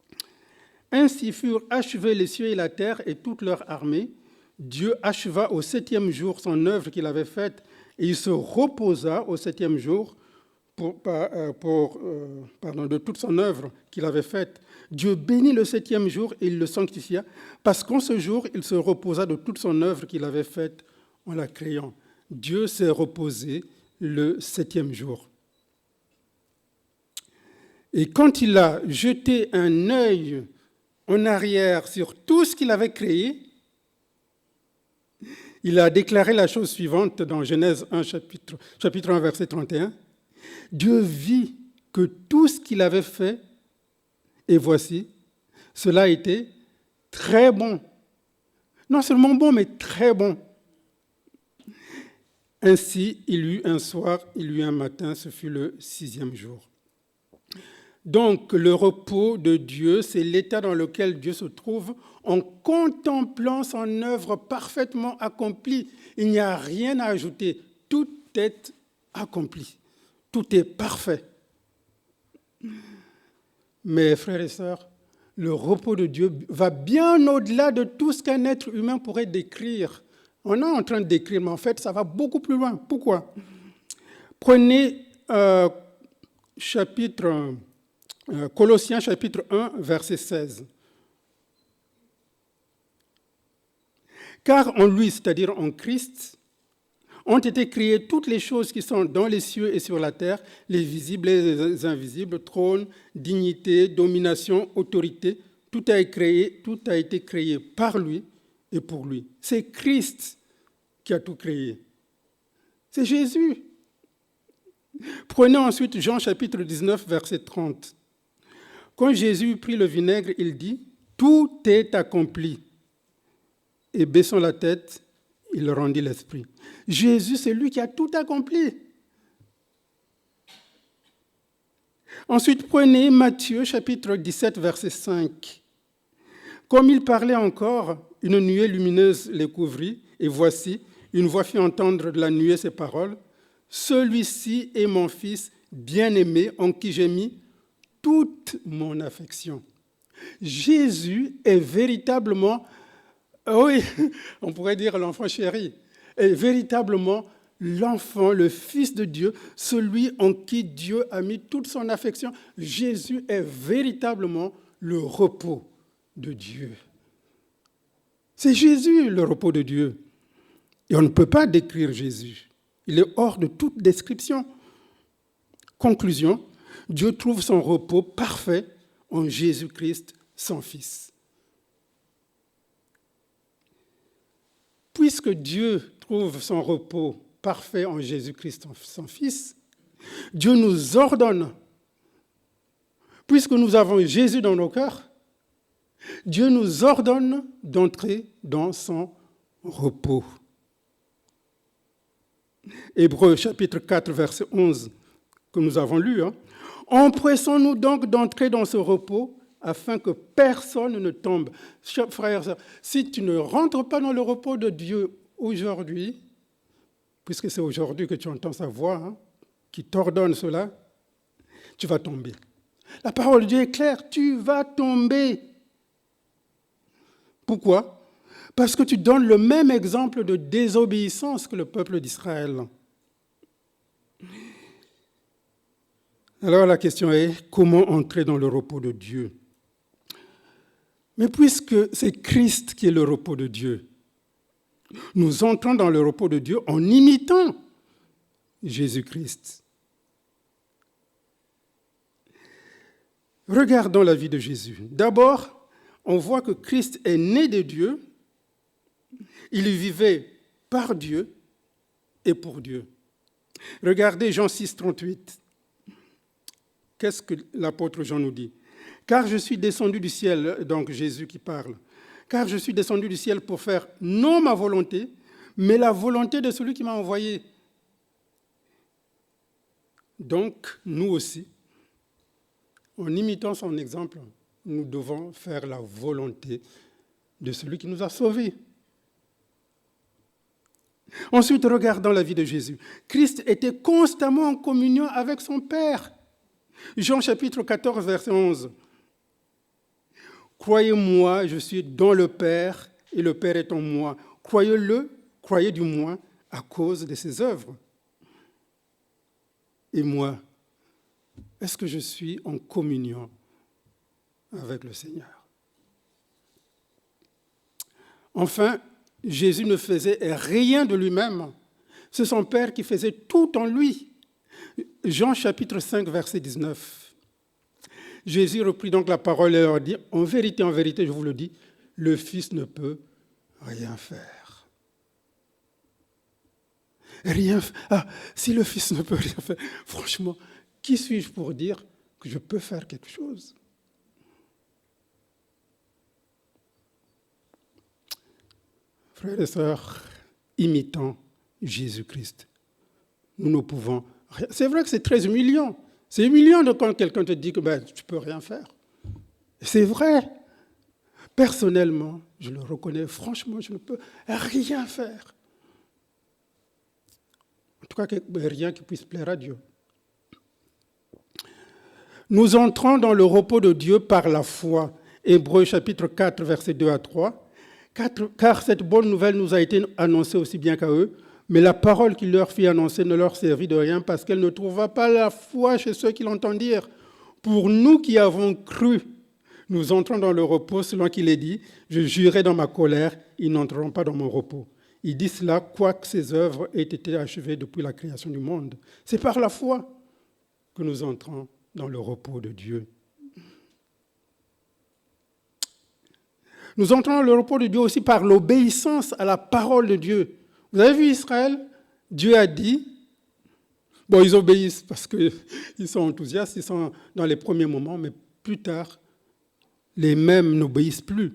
Speaker 10: « Ainsi furent achevés les cieux et la terre et toute leur armée. Dieu acheva au 7e jour son œuvre qu'il avait faite, et il se reposa au 7e jour de toute son œuvre qu'il avait faite. Dieu bénit le 7e jour et il le sanctifia, parce qu'en ce jour, il se reposa de toute son œuvre qu'il avait faite en la créant. » Dieu s'est reposé le 7e jour. Et quand il a jeté un œil en arrière sur tout ce qu'il avait créé, il a déclaré la chose suivante dans Genèse 1, chapitre 1, verset 31. Dieu vit que tout ce qu'il avait fait, et voici, cela a été très bon. Non seulement bon, mais très bon. Ainsi, il eut un soir, il eut un matin, ce fut le 6e jour. Donc, le repos de Dieu, c'est l'état dans lequel Dieu se trouve en contemplant son œuvre parfaitement accomplie. Il n'y a rien à ajouter. Tout est accompli. Tout est parfait. Mais frères et sœurs, le repos de Dieu va bien au-delà de tout ce qu'un être humain pourrait décrire. On est en train de décrire, mais en fait, ça va beaucoup plus loin. Pourquoi? Prenez chapitre Colossiens chapitre 1, verset 16. Car en lui, c'est-à-dire en Christ, ont été créées toutes les choses qui sont dans les cieux et sur la terre, les visibles et les invisibles, trône, dignité, domination, autorité. Tout a été créé par lui et pour lui. C'est Christ qui a tout créé. C'est Jésus. Prenez ensuite Jean chapitre 19, verset 30. Quand Jésus prit le vinaigre, il dit « Tout est accompli ». Et baissant la tête, il rendit l'esprit. Jésus, c'est lui qui a tout accompli. Ensuite, prenez Matthieu chapitre 17, verset 5. Comme il parlait encore, une nuée lumineuse les couvrit, et voici, une voix fit entendre de la nuée ces paroles. « Celui-ci est mon fils bien-aimé, en qui j'ai mis toute mon affection. » Jésus est véritablement, oui, on pourrait dire l'enfant chéri, est véritablement l'enfant, le Fils de Dieu, celui en qui Dieu a mis toute son affection. Jésus est véritablement le repos de Dieu. C'est Jésus, le repos de Dieu. Et on ne peut pas décrire Jésus. Il est hors de toute description. Conclusion, Dieu trouve son repos parfait en Jésus-Christ, son Fils. Puisque Dieu trouve son repos parfait en Jésus-Christ, son Fils, Dieu nous ordonne, puisque nous avons Jésus dans nos cœurs, Dieu nous ordonne d'entrer dans son repos. Hébreux chapitre 4, verset 11, que nous avons lu. Empressons-nous donc d'entrer dans ce repos afin que personne ne tombe. Frères et sœurs, si tu ne rentres pas dans le repos de Dieu aujourd'hui, puisque c'est aujourd'hui que tu entends sa voix, qui t'ordonne cela, tu vas tomber. La parole de Dieu est claire, tu vas tomber. Pourquoi ? Parce que tu donnes le même exemple de désobéissance que le peuple d'Israël. Alors la question est, comment entrer dans le repos de Dieu ? Mais puisque c'est Christ qui est le repos de Dieu, nous entrons dans le repos de Dieu en imitant Jésus-Christ. Regardons la vie de Jésus. D'abord, on voit que Christ est né de Dieu, il vivait par Dieu et pour Dieu. Regardez Jean 6, 38. Qu'est-ce que l'apôtre Jean nous dit ? Car je suis descendu du ciel, donc Jésus qui parle, car je suis descendu du ciel pour faire non ma volonté, mais la volonté de celui qui m'a envoyé. Donc, nous aussi, en imitant son exemple, nous devons faire la volonté de celui qui nous a sauvés. Ensuite, regardons la vie de Jésus. Christ était constamment en communion avec son Père. Jean chapitre 14, verset 11. Croyez-moi, je suis dans le Père et le Père est en moi. Croyez-le, croyez du moins à cause de ses œuvres. Et moi, est-ce que je suis en communion avec le Seigneur ? Enfin, Jésus ne faisait rien de lui-même. C'est son Père qui faisait tout en lui. Jean chapitre 5, verset 19. Jésus reprit donc la parole et leur dit, en vérité, je vous le dis, le Fils ne peut rien faire. Si le Fils ne peut rien faire, franchement, qui suis-je pour dire que je peux faire quelque chose ? Frères et sœurs, imitant Jésus-Christ, nous ne pouvons rien. C'est vrai que c'est très humiliant. C'est humiliant de quand quelqu'un te dit que tu ne peux rien faire. C'est vrai. Personnellement, je le reconnais, franchement, je ne peux rien faire. En tout cas, rien qui puisse plaire à Dieu. Nous entrons dans le repos de Dieu par la foi. Hébreux chapitre 4, versets 2 à 3. Car cette bonne nouvelle nous a été annoncée aussi bien qu'à eux, mais la parole qu'il leur fit annoncer ne leur servit de rien parce qu'elle ne trouva pas la foi chez ceux qui l'entendirent. Pour nous qui avons cru, nous entrons dans le repos selon qu'il est dit, je jurai dans ma colère, ils n'entreront pas dans mon repos. Il dit cela, quoique ses œuvres aient été achevées depuis la création du monde. C'est par la foi que nous entrons dans le repos de Dieu. Nous entrons dans le repos de Dieu aussi par l'obéissance à la parole de Dieu. Vous avez vu Israël? Dieu a dit, bon, ils obéissent parce qu'ils sont enthousiastes, ils sont dans les premiers moments, mais plus tard, les mêmes n'obéissent plus.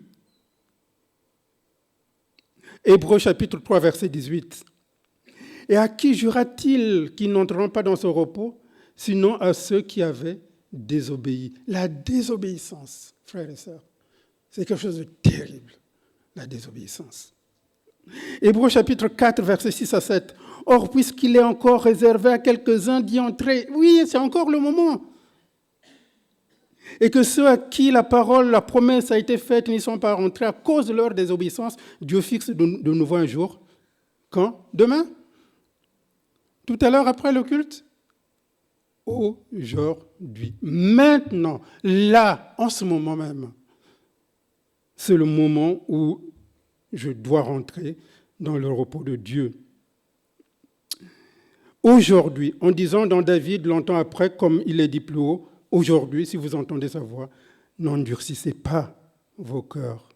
Speaker 10: Hébreux chapitre 3, verset 18. Et à qui jura-t-il qu'ils n'entreront pas dans ce repos, sinon à ceux qui avaient désobéi? La désobéissance, frères et sœurs, c'est quelque chose de terrible, la désobéissance. Hébreux chapitre 4, versets 6 à 7. Or, puisqu'il est encore réservé à quelques-uns d'y entrer, oui, c'est encore le moment. Et que ceux à qui la parole, la promesse a été faite n'y sont pas rentrés à cause de leur désobéissance, Dieu fixe de nouveau un jour. Quand? Demain? Tout à l'heure après le culte? Aujourd'hui. Maintenant, là, en ce moment même, c'est le moment où je dois rentrer dans le repos de Dieu. Aujourd'hui, en disant dans David, longtemps après, comme il est dit plus haut, aujourd'hui, si vous entendez sa voix, n'endurcissez pas vos cœurs.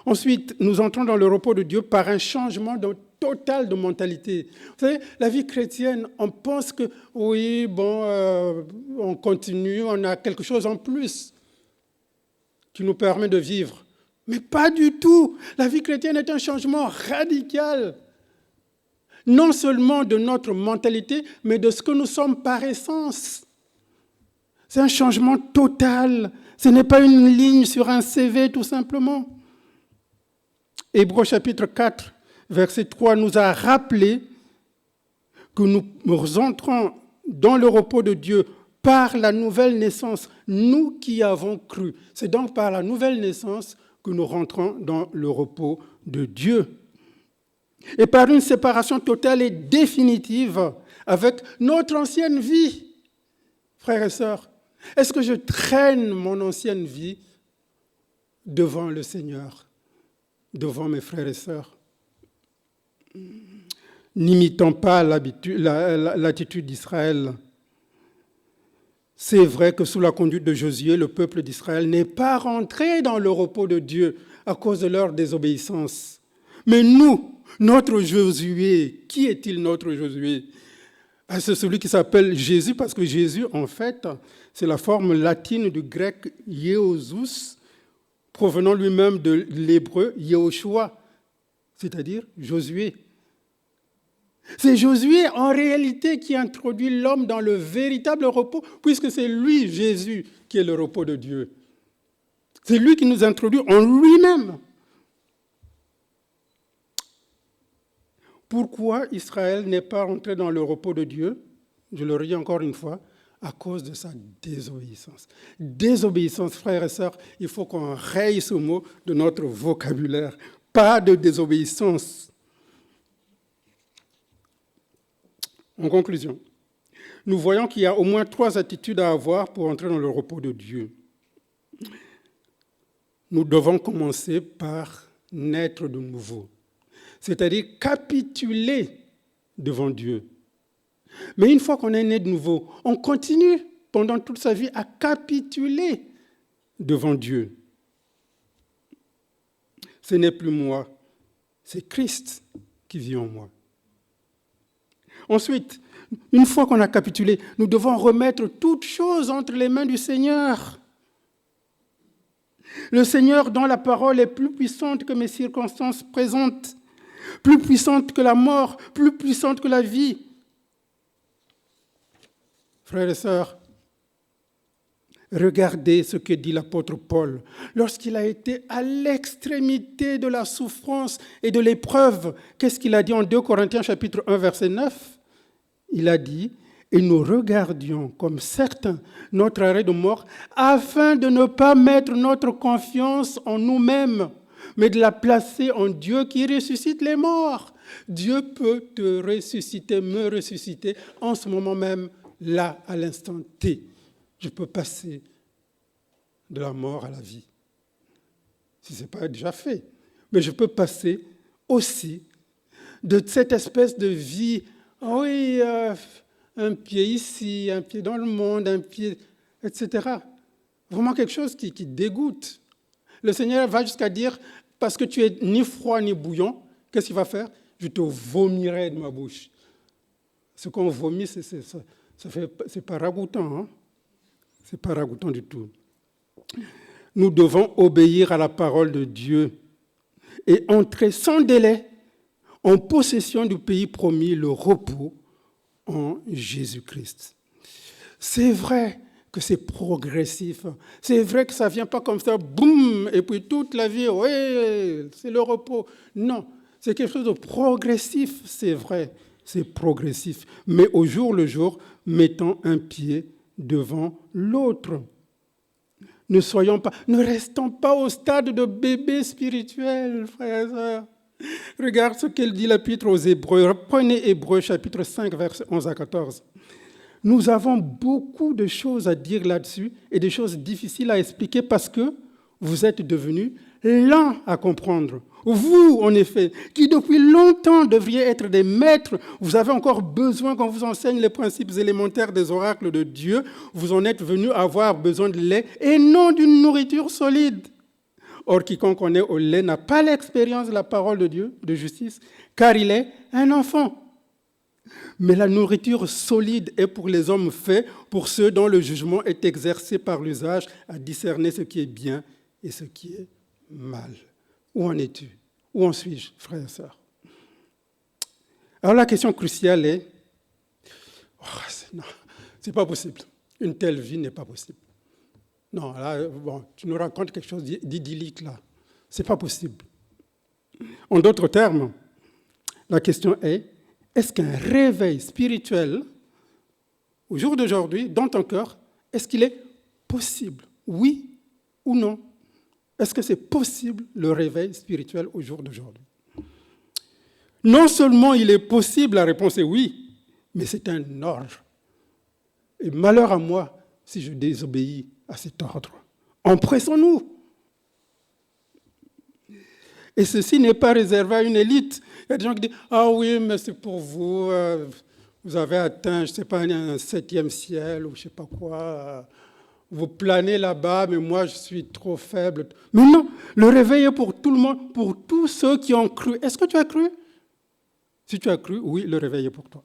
Speaker 10: Ensuite, nous entrons dans le repos de Dieu par un changement total de mentalité. Vous savez, la vie chrétienne, on pense que, oui, bon, on continue, on a quelque chose en plus qui nous permet de vivre. Mais pas du tout. La vie chrétienne est un changement radical. Non seulement de notre mentalité, mais de ce que nous sommes par essence. C'est un changement total. Ce n'est pas une ligne sur un CV, tout simplement. Hébreux chapitre 4, verset 3 nous a rappelé que nous entrons dans le repos de Dieu par la nouvelle naissance, nous qui avons cru. C'est donc par la nouvelle naissance que nous rentrons dans le repos de Dieu. Et par une séparation totale et définitive avec notre ancienne vie. Frères et sœurs, est-ce que je traîne mon ancienne vie devant le Seigneur, devant mes frères et sœurs? N'imitant pas l'attitude d'Israël. C'est vrai que sous la conduite de Josué, le peuple d'Israël n'est pas rentré dans le repos de Dieu à cause de leur désobéissance. Mais nous, notre Josué, qui est-il notre Josué? C'est celui qui s'appelle Jésus, parce que Jésus, en fait, c'est la forme latine du grec Iésus, provenant lui-même de l'hébreu Yehoshua, c'est-à-dire Josué. C'est Josué, en réalité, qui introduit l'homme dans le véritable repos, puisque c'est lui, Jésus, qui est le repos de Dieu. C'est lui qui nous introduit en lui-même. Pourquoi Israël n'est pas rentré dans le repos de Dieu? Je le redis encore une fois, à cause de sa désobéissance. Désobéissance, frères et sœurs, il faut qu'on raye ce mot de notre vocabulaire. Pas de désobéissance. En conclusion, nous voyons qu'il y a au moins 3 attitudes à avoir pour entrer dans le repos de Dieu. Nous devons commencer par naître de nouveau, c'est-à-dire capituler devant Dieu. Mais une fois qu'on est né de nouveau, on continue pendant toute sa vie à capituler devant Dieu. Ce n'est plus moi, c'est Christ qui vit en moi. Ensuite, une fois qu'on a capitulé, nous devons remettre toutes choses entre les mains du Seigneur. Le Seigneur, dont la parole est plus puissante que mes circonstances présentes, plus puissante que la mort, plus puissante que la vie. Frères et sœurs, regardez ce que dit l'apôtre Paul. Lorsqu'il a été à l'extrémité de la souffrance et de l'épreuve, qu'est-ce qu'il a dit en 2 Corinthiens chapitre 1, verset 9 ? Il a dit, « Et nous regardions comme certains notre arrêt de mort, afin de ne pas mettre notre confiance en nous-mêmes, mais de la placer en Dieu qui ressuscite les morts. » Dieu peut te ressusciter, me ressusciter en ce moment même, là, à l'instant T. je peux passer de la mort à la vie. Si ce n'est pas déjà fait. Mais je peux passer aussi de cette espèce de vie, oui, un pied ici, un pied dans le monde, un pied, etc. Vraiment quelque chose qui dégoûte. Le Seigneur va jusqu'à dire, parce que tu es ni froid ni bouillant, qu'est-ce qu'il va faire? Je te vomirai de ma bouche. Ce qu'on vomit, c'est pas ragoûtant. Hein? C'est pas ragoûtant du tout. Nous devons obéir à la parole de Dieu et entrer sans délai en possession du pays promis, le repos en Jésus-Christ. C'est vrai que c'est progressif. C'est vrai que ça ne vient pas comme ça, boum, et puis toute la vie, oui, c'est le repos. Non, c'est quelque chose de progressif, c'est vrai, c'est progressif. Mais au jour le jour, mettant un pied devant l'autre. Ne restons pas au stade de bébé spirituel, frères et sœurs. Regarde ce qu'elle dit l'Épître aux Hébreux. Prenez Hébreux chapitre 5, versets 11 à 14. Nous avons beaucoup de choses à dire là-dessus et des choses difficiles à expliquer parce que vous êtes devenus lents à comprendre. Vous, en effet, qui depuis longtemps devriez être des maîtres, vous avez encore besoin qu'on vous enseigne les principes élémentaires des oracles de Dieu. Vous en êtes venus avoir besoin de lait et non d'une nourriture solide. Or, quiconque en est au lait n'a pas l'expérience de la parole de Dieu, de justice, car il est un enfant. Mais la nourriture solide est pour les hommes faits, pour ceux dont le jugement est exercé par l'usage à discerner ce qui est bien et ce qui est mal. Où en es-tu? Où en suis-je, frères et sœurs? Alors la question cruciale est, non, c'est pas possible. Une telle vie n'est pas possible. Non, là, bon, tu nous racontes quelque chose d'idyllique là. C'est pas possible. En d'autres termes, la question est-ce qu'un réveil spirituel, au jour d'aujourd'hui, dans ton cœur, est-ce qu'il est possible? Oui ou non? Est-ce que c'est possible, le réveil spirituel au jour d'aujourd'hui? Non seulement il est possible, la réponse est oui, mais c'est un ordre. Et malheur à moi si je désobéis à cet ordre. Empressons-nous. Et ceci n'est pas réservé à une élite. Il y a des gens qui disent « Ah oui, mais c'est pour vous, vous avez atteint, je ne sais pas, un 7e ciel ou je ne sais pas quoi. Vous planez là-bas, mais moi, je suis trop faible. » Mais non, le réveil est pour tout le monde, pour tous ceux qui ont cru. Est-ce que tu as cru? Si tu as cru, oui, le réveil est pour toi.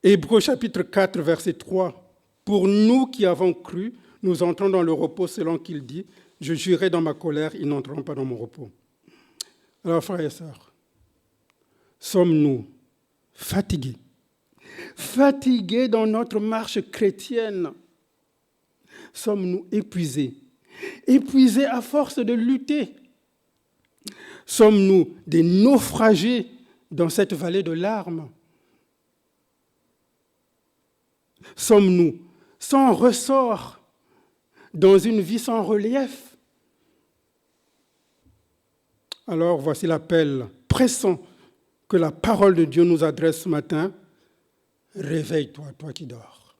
Speaker 10: Hébreux chapitre 4, verset 3. Pour nous qui avons cru, nous entrons dans le repos selon qu'il dit, « Je jurai dans ma colère, ils n'entreront pas dans mon repos. » Alors, frères et sœurs, sommes-nous fatigués? Fatigués dans notre marche chrétienne? Sommes-nous épuisés? Épuisés à force de lutter? Sommes-nous des naufragés dans cette vallée de larmes? Sommes-nous sans ressort dans une vie sans relief? Alors voici l'appel pressant que la parole de Dieu nous adresse ce matin. Réveille-toi, toi qui dors.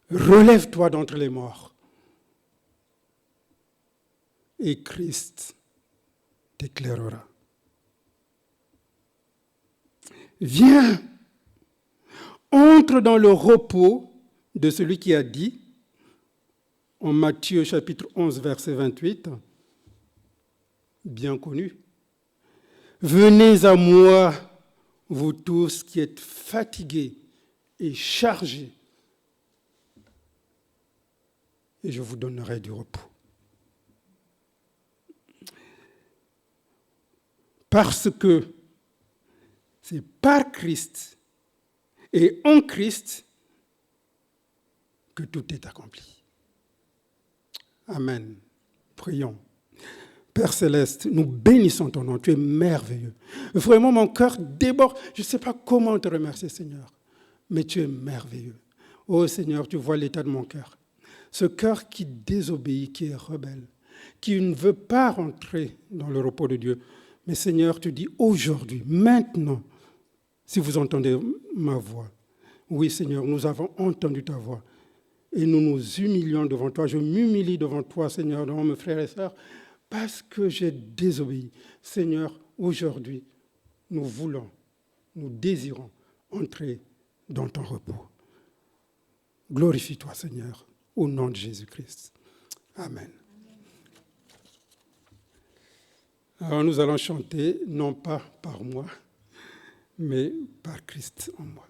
Speaker 10: Relève-toi d'entre les morts. Et Christ t'éclairera. Viens, entre dans le repos de celui qui a dit, en Matthieu chapitre 11, verset 28, bien connu, « Venez à moi, vous tous qui êtes fatigués et chargés, et je vous donnerai du repos. » Parce que c'est par Christ et en Christ que tout est accompli. Amen. Prions. Père Céleste, nous bénissons ton nom, tu es merveilleux. Vraiment, mon cœur déborde. Je ne sais pas comment te remercier, Seigneur, mais tu es merveilleux. Oh Seigneur, tu vois l'état de mon cœur. Ce cœur qui désobéit, qui est rebelle, qui ne veut pas rentrer dans le repos de Dieu. Mais Seigneur, tu dis aujourd'hui, maintenant, si vous entendez ma voix. Oui, Seigneur, nous avons entendu ta voix. Et nous nous humilions devant toi. Je m'humilie devant toi, Seigneur, devant mes frères et sœurs, parce que j'ai désobéi. Seigneur, aujourd'hui, nous désirons entrer dans ton repos. Glorifie-toi, Seigneur, au nom de Jésus-Christ. Amen. Alors nous allons chanter, non pas par moi, mais par Christ en moi.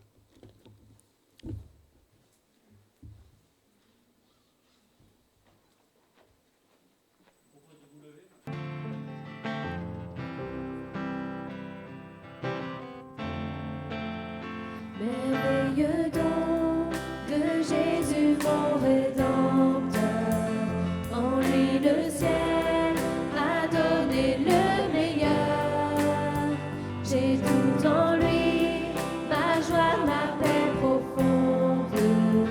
Speaker 3: Merveilleux don de Jésus mon Rédempteur, en lui le ciel a donné le meilleur. J'ai tout en lui, ma joie, ma paix profonde,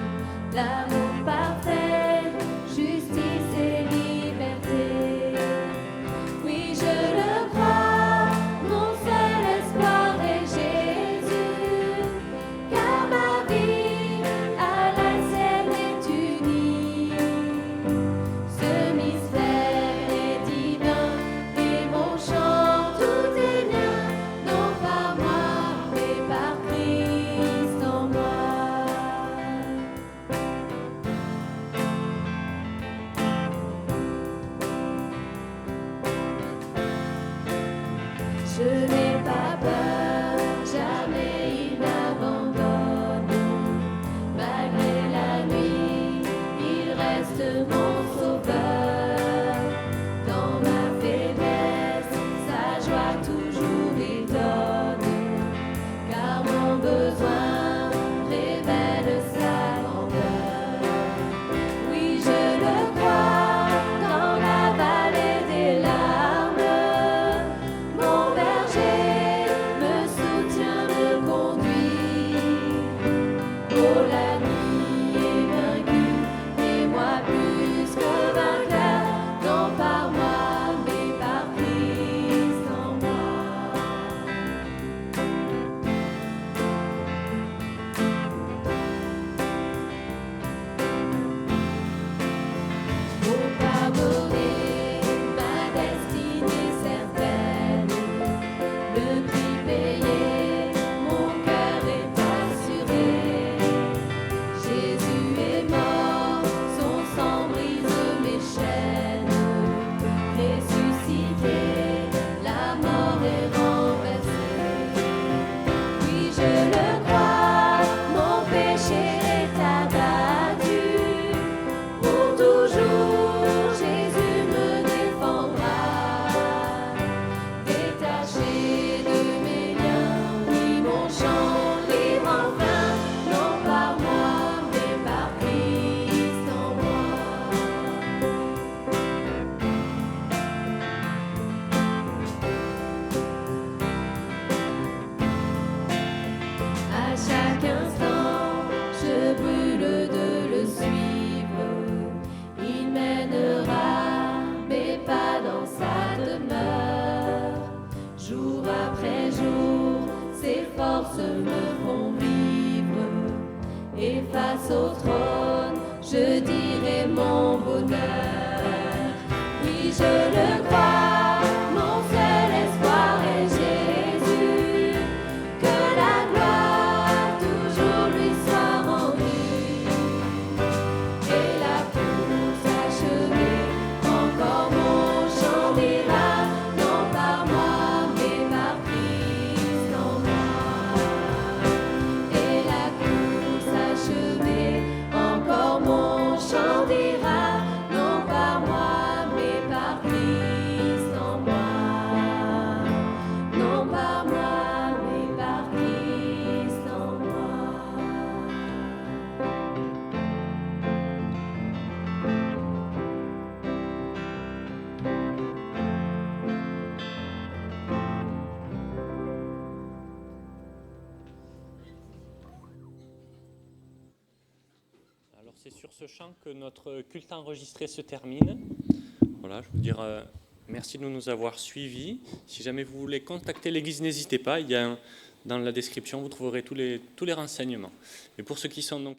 Speaker 3: l'amour parfait, justice et liberté. Oui, je le crois, mon seul espoir est Jésus, car ma vie à la sienne est unie. Ce mystère est divin et mon chant tout est mien, non par moi mais par Christ en moi. Je n'ai pas peur, jamais il m'abandonne. Malgré la nuit, il reste mon sauveur. Dans ma faiblesse, sa joie toujours il donne. Car mon besoin révèle sa grandeur. Oui, je le crois, dans la vallée des larmes, mon berger me soutient, me conduit. Oh, la nuit est vaincue, et moi plus que vainqueur, non par moi, mais par Christ en moi. Pour pardonner ma destinée certaine, le prix payé, mon cœur est assuré. Jésus est mort, son sang brise mes chaînes. Ressuscité, la mort est renversée. Oui, je le crois, mon péché est abattu. Pour toujours, Jésus me défendra. Détaché de mes liens, oui, mon chant libre enfin, non par moi, mais par Christ en moi. À chaque instant, je brûle de le suivre. Il mènera mes pas dans sa demeure. Jour après jour, ses forces me font vivre. Et face au trône, je dirai mon bonheur. Oui, je le crois, mon seul espoir est Jésus. Que la gloire toujours lui soit rendue. Et la course achevée, encore mon chant dira, non par moi, mais par Christ en moi. Et la course achevée, encore mon chant dira, non par moi, mais par Christ en moi. Non par moi, mais par Christ en moi.
Speaker 1: Alors c'est sur ce chant que notre culte enregistré se termine. Voilà, je vous dire Merci de nous avoir suivis. Si jamais vous voulez contacter l'Église, n'hésitez pas. Dans la description, vous trouverez tous les renseignements. Et pour ceux qui sont donc